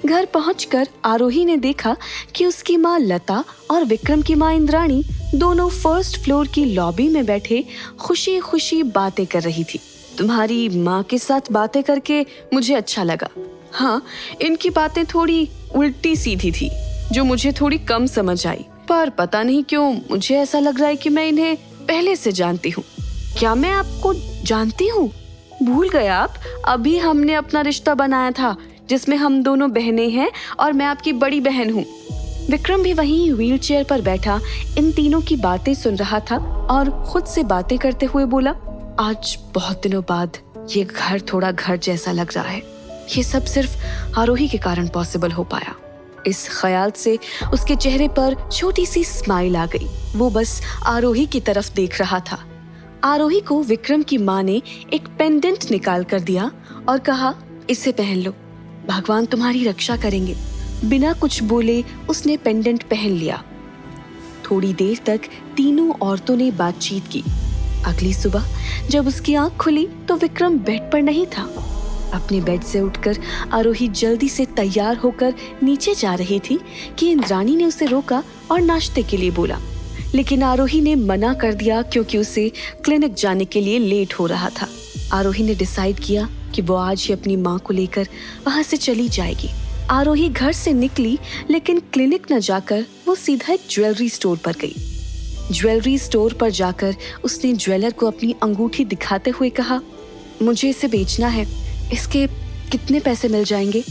घर पहुंचकर आरोही ने देखा कि उसकी माँ लता और विक्रम की माँ इंद्राणी दोनों फर्स्ट फ्लोर की लॉबी में बैठे खुशी खुशी बातें कर रही थी। तुम्हारी माँ के साथ बातें करके मुझे अच्छा लगा। हाँ, इनकी बातें थोड़ी उल्टी सीधी थी जो मुझे थोड़ी कम समझ आई, पर पता नहीं क्यों मुझे ऐसा लग रहा है कि मैं इन्हें पहले से जानती हूँ। क्या मैं आपको जानती हूँ? भूल गए आप? अभी हमने अपना रिश्ता बनाया था जिसमें हम दोनों बहनें हैं और मैं आपकी बड़ी बहन हूँ। विक्रम भी वहीं व्हीलचेयर पर बैठा इन तीनों की बातें सुन रहा था और खुद से बातें करते हुए बोला, आज बहुत दिनों बाद ये घर थोड़ा घर जैसा लग रहा है। ये सब सिर्फ आरोही के कारण पॉसिबल हो पाया। इस ख्याल से उसके चेहरे पर छोटी सी स्माइल आ गई। वो बस आरोही की तरफ देख रहा था। आरोही को विक्रम की माँ ने एक पेंडेंट निकाल कर दिया और कहा, इसे पहन लो, भगवान तुम्हारी रक्षा करेंगे। बिना कुछ बोले उसने पेंडेंट पहन लिया। थोड़ी देर तक तीनों औरतों ने बातचीत की। अगली सुबह जब उसकी आंख खुली तो विक्रम बेड पर नहीं था। अपने बेड से उठकर आरोही जल्दी से तैयार होकर नीचे जा रही थी कि इंद्राणी ने उसे रोका और नाश्ते के लिए बोला, लेकिन आरोही ने मना कर दिया क्योंकि उसे क्लिनिक जाने के लिए लेट हो रहा था। आरोही ने डिसाइड किया कि वो आज ही अपनी माँ को लेकर वहाँ से चली जाएगी। आरोही घर से निकली, लेकिन क्लिनिक न जाकर वो सीधा एक ज्वेलरी स्टोर पर गई। ज्वेलरी स्टोर पर जाकर उसने ज्वेलर को अपनी अंगूठी दिखाते हुए कहा, मुझे इसे बेचना है, इसके कितने पैसे मिल जाएंगे?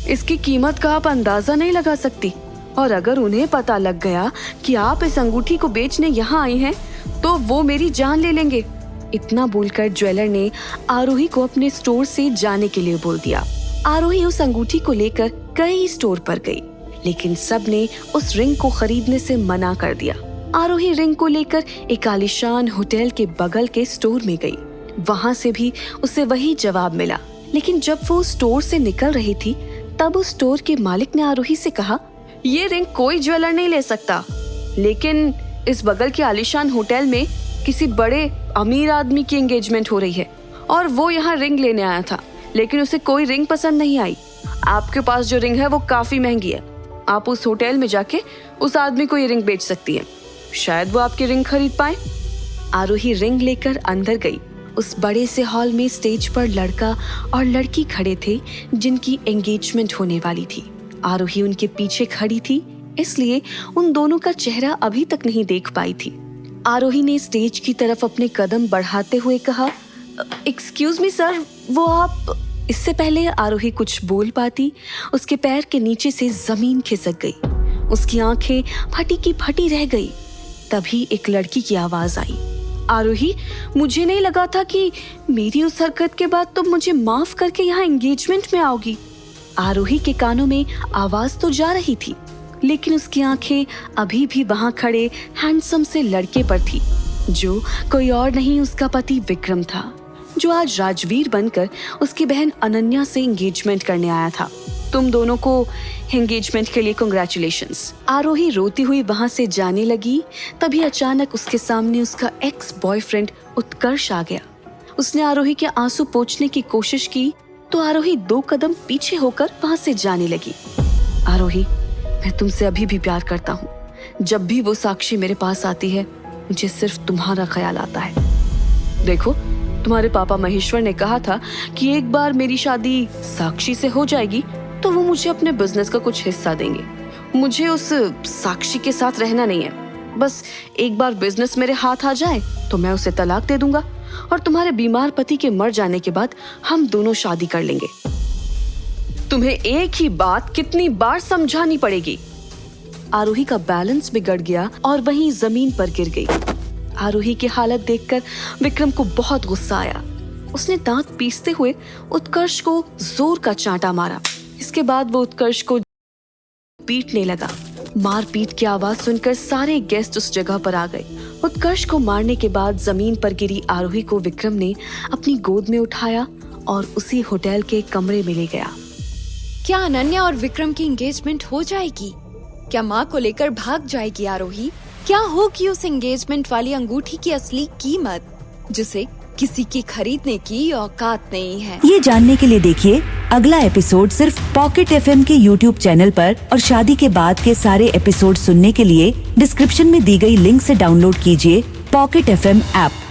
इसकी कीमत का आप अंदाजा नहीं लगा सकती, और अगर उन्हें पता लग गया कि आप इस अंगूठी को बेचने यहाँ आई हैं, तो वो मेरी जान ले लेंगे। इतना बोलकर ज्वेलर ने आरोही को अपने स्टोर से जाने के लिए बोल दिया। आरोही उस अंगूठी को लेकर कई स्टोर पर गई, लेकिन सब ने उस रिंग को खरीदने से मना कर दिया। आरोही रिंग को लेकर एक आलीशान होटल के बगल के स्टोर में गई। वहाँ से भी उसे वही जवाब मिला, लेकिन जब वो स्टोर से निकल रही थी तब उस स्टोर के मालिक ने आरोही से कहा, ये रिंग कोई ज्वेलर नहीं ले सकता, लेकिन इस बगल के आलीशान होटल में किसी बड़े अमीर आदमी की एंगेजमेंट हो रही है और वो यहाँ रिंग लेने आया था, लेकिन उसे कोई रिंग पसंद नहीं आई। आपके पास जो रिंग है वो काफी महंगी है। आप उस होटल में जाके उस आदमी को ये रिंग बेच सकती हैं, शायद वो आपकी रिंग खरीद पाए। आरोही रिंग लेकर अंदर गई। उस बड़े से हॉल में स्टेज पर लड़का और लड़की खड़े थे जिनकी एंगेजमेंट होने वाली थी। आरोही उनके पीछे खड़ी थी, इसलिए उन दोनों का चेहरा अभी तक नहीं देख पाई थी। आरोही ने स्टेज की तरफ अपने कदम बढ़ाते हुए कहा, एक्सक्यूज मी सर, वो आप। इससे पहले आरोही कुछ बोल पाती, उसके पैर के नीचे से जमीन खिसक गई। उसकी आंखें फटी की फटी रह गई। तभी एक लड़की की आवाज आई, आरोही, मुझे नहीं लगा था कि मेरी उस हरकत के बाद तुम मुझे माफ करके यहाँ एंगेजमेंट में आओगी। आरोही के कानों में आवाज तो जा रही थी, लेकिन उसकी आंखें अभी भी वहां खड़े हैंडसम से लड़के पर थी, जो कोई और नहीं उसका पति विक्रम था, जो आज राजवीर बनकर उसकी बहन अनन्या से एंगेजमेंट करने आया था। तुम दोनों को एंगेजमेंट के लिए कांग्रेचुलेशंस। आरोही रोती हुई वहां से जाने लगी, तभी अचानक उसके सामने उसका एक्स बॉयफ्रेंड उत्कर्ष आ गया। उसने आरोही के आंसू पोंछने की कोशिश की तो आरोही 2 कदम पीछे होकर वहां से जाने लगी। आरोही, मैं तुमसे अभी भी प्यार करता हूँ। जब भी वो साक्षी मेरे पास आती है, मुझे सिर्फ तुम्हारा ख्याल आता है। देखो, तुम्हारे पापा महेश्वर ने कहा था कि एक बार मेरी शादी साक्षी से हो जाएगी तो वो मुझे अपने बिजनेस का कुछ हिस्सा देंगे। मुझे उस साक्षी के साथ रहना नहीं है। बस एक बार बिजनेस मेरे हाथ आ जाए तो मैं उसे तलाक दे दूंगा और तुम्हारे बीमार पति के मर जाने के बाद हम दोनों शादी कर लेंगे। तुम्हें एक ही बात कितनी बार समझानी पड़ेगी। आरोही का बैलेंस बिगड़ गया और वहीं जमीन पर गिर गई। आरोही की हालत देखकर विक्रम को बहुत गुस्सा आया। उसने दांत पीसते हुए उत्कर्ष को जोर का चांटा मारा। इसके बाद वो उत्कर्ष को पीटने लगा। मारपीट की आवाज सुनकर सारे गेस्ट उस जगह पर आ गए। उत्कर्ष को मारने के बाद जमीन पर गिरी आरोही को विक्रम ने अपनी गोद में उठाया और उसी होटल के कमरे में ले गया। क्या अनन्या और विक्रम की एंगेजमेंट हो जाएगी? क्या माँ को लेकर भाग जाएगी आरोही? क्या होगी उस एंगेजमेंट वाली अंगूठी की असली कीमत, जिसे किसी की खरीदने की औकात नहीं है? ये जानने के लिए देखिए अगला एपिसोड सिर्फ पॉकेट FM के YouTube चैनल पर, और शादी के बाद के सारे एपिसोड सुनने के लिए डिस्क्रिप्शन में दी गई लिंक से डाउनलोड कीजिए पॉकेट FM ऐप।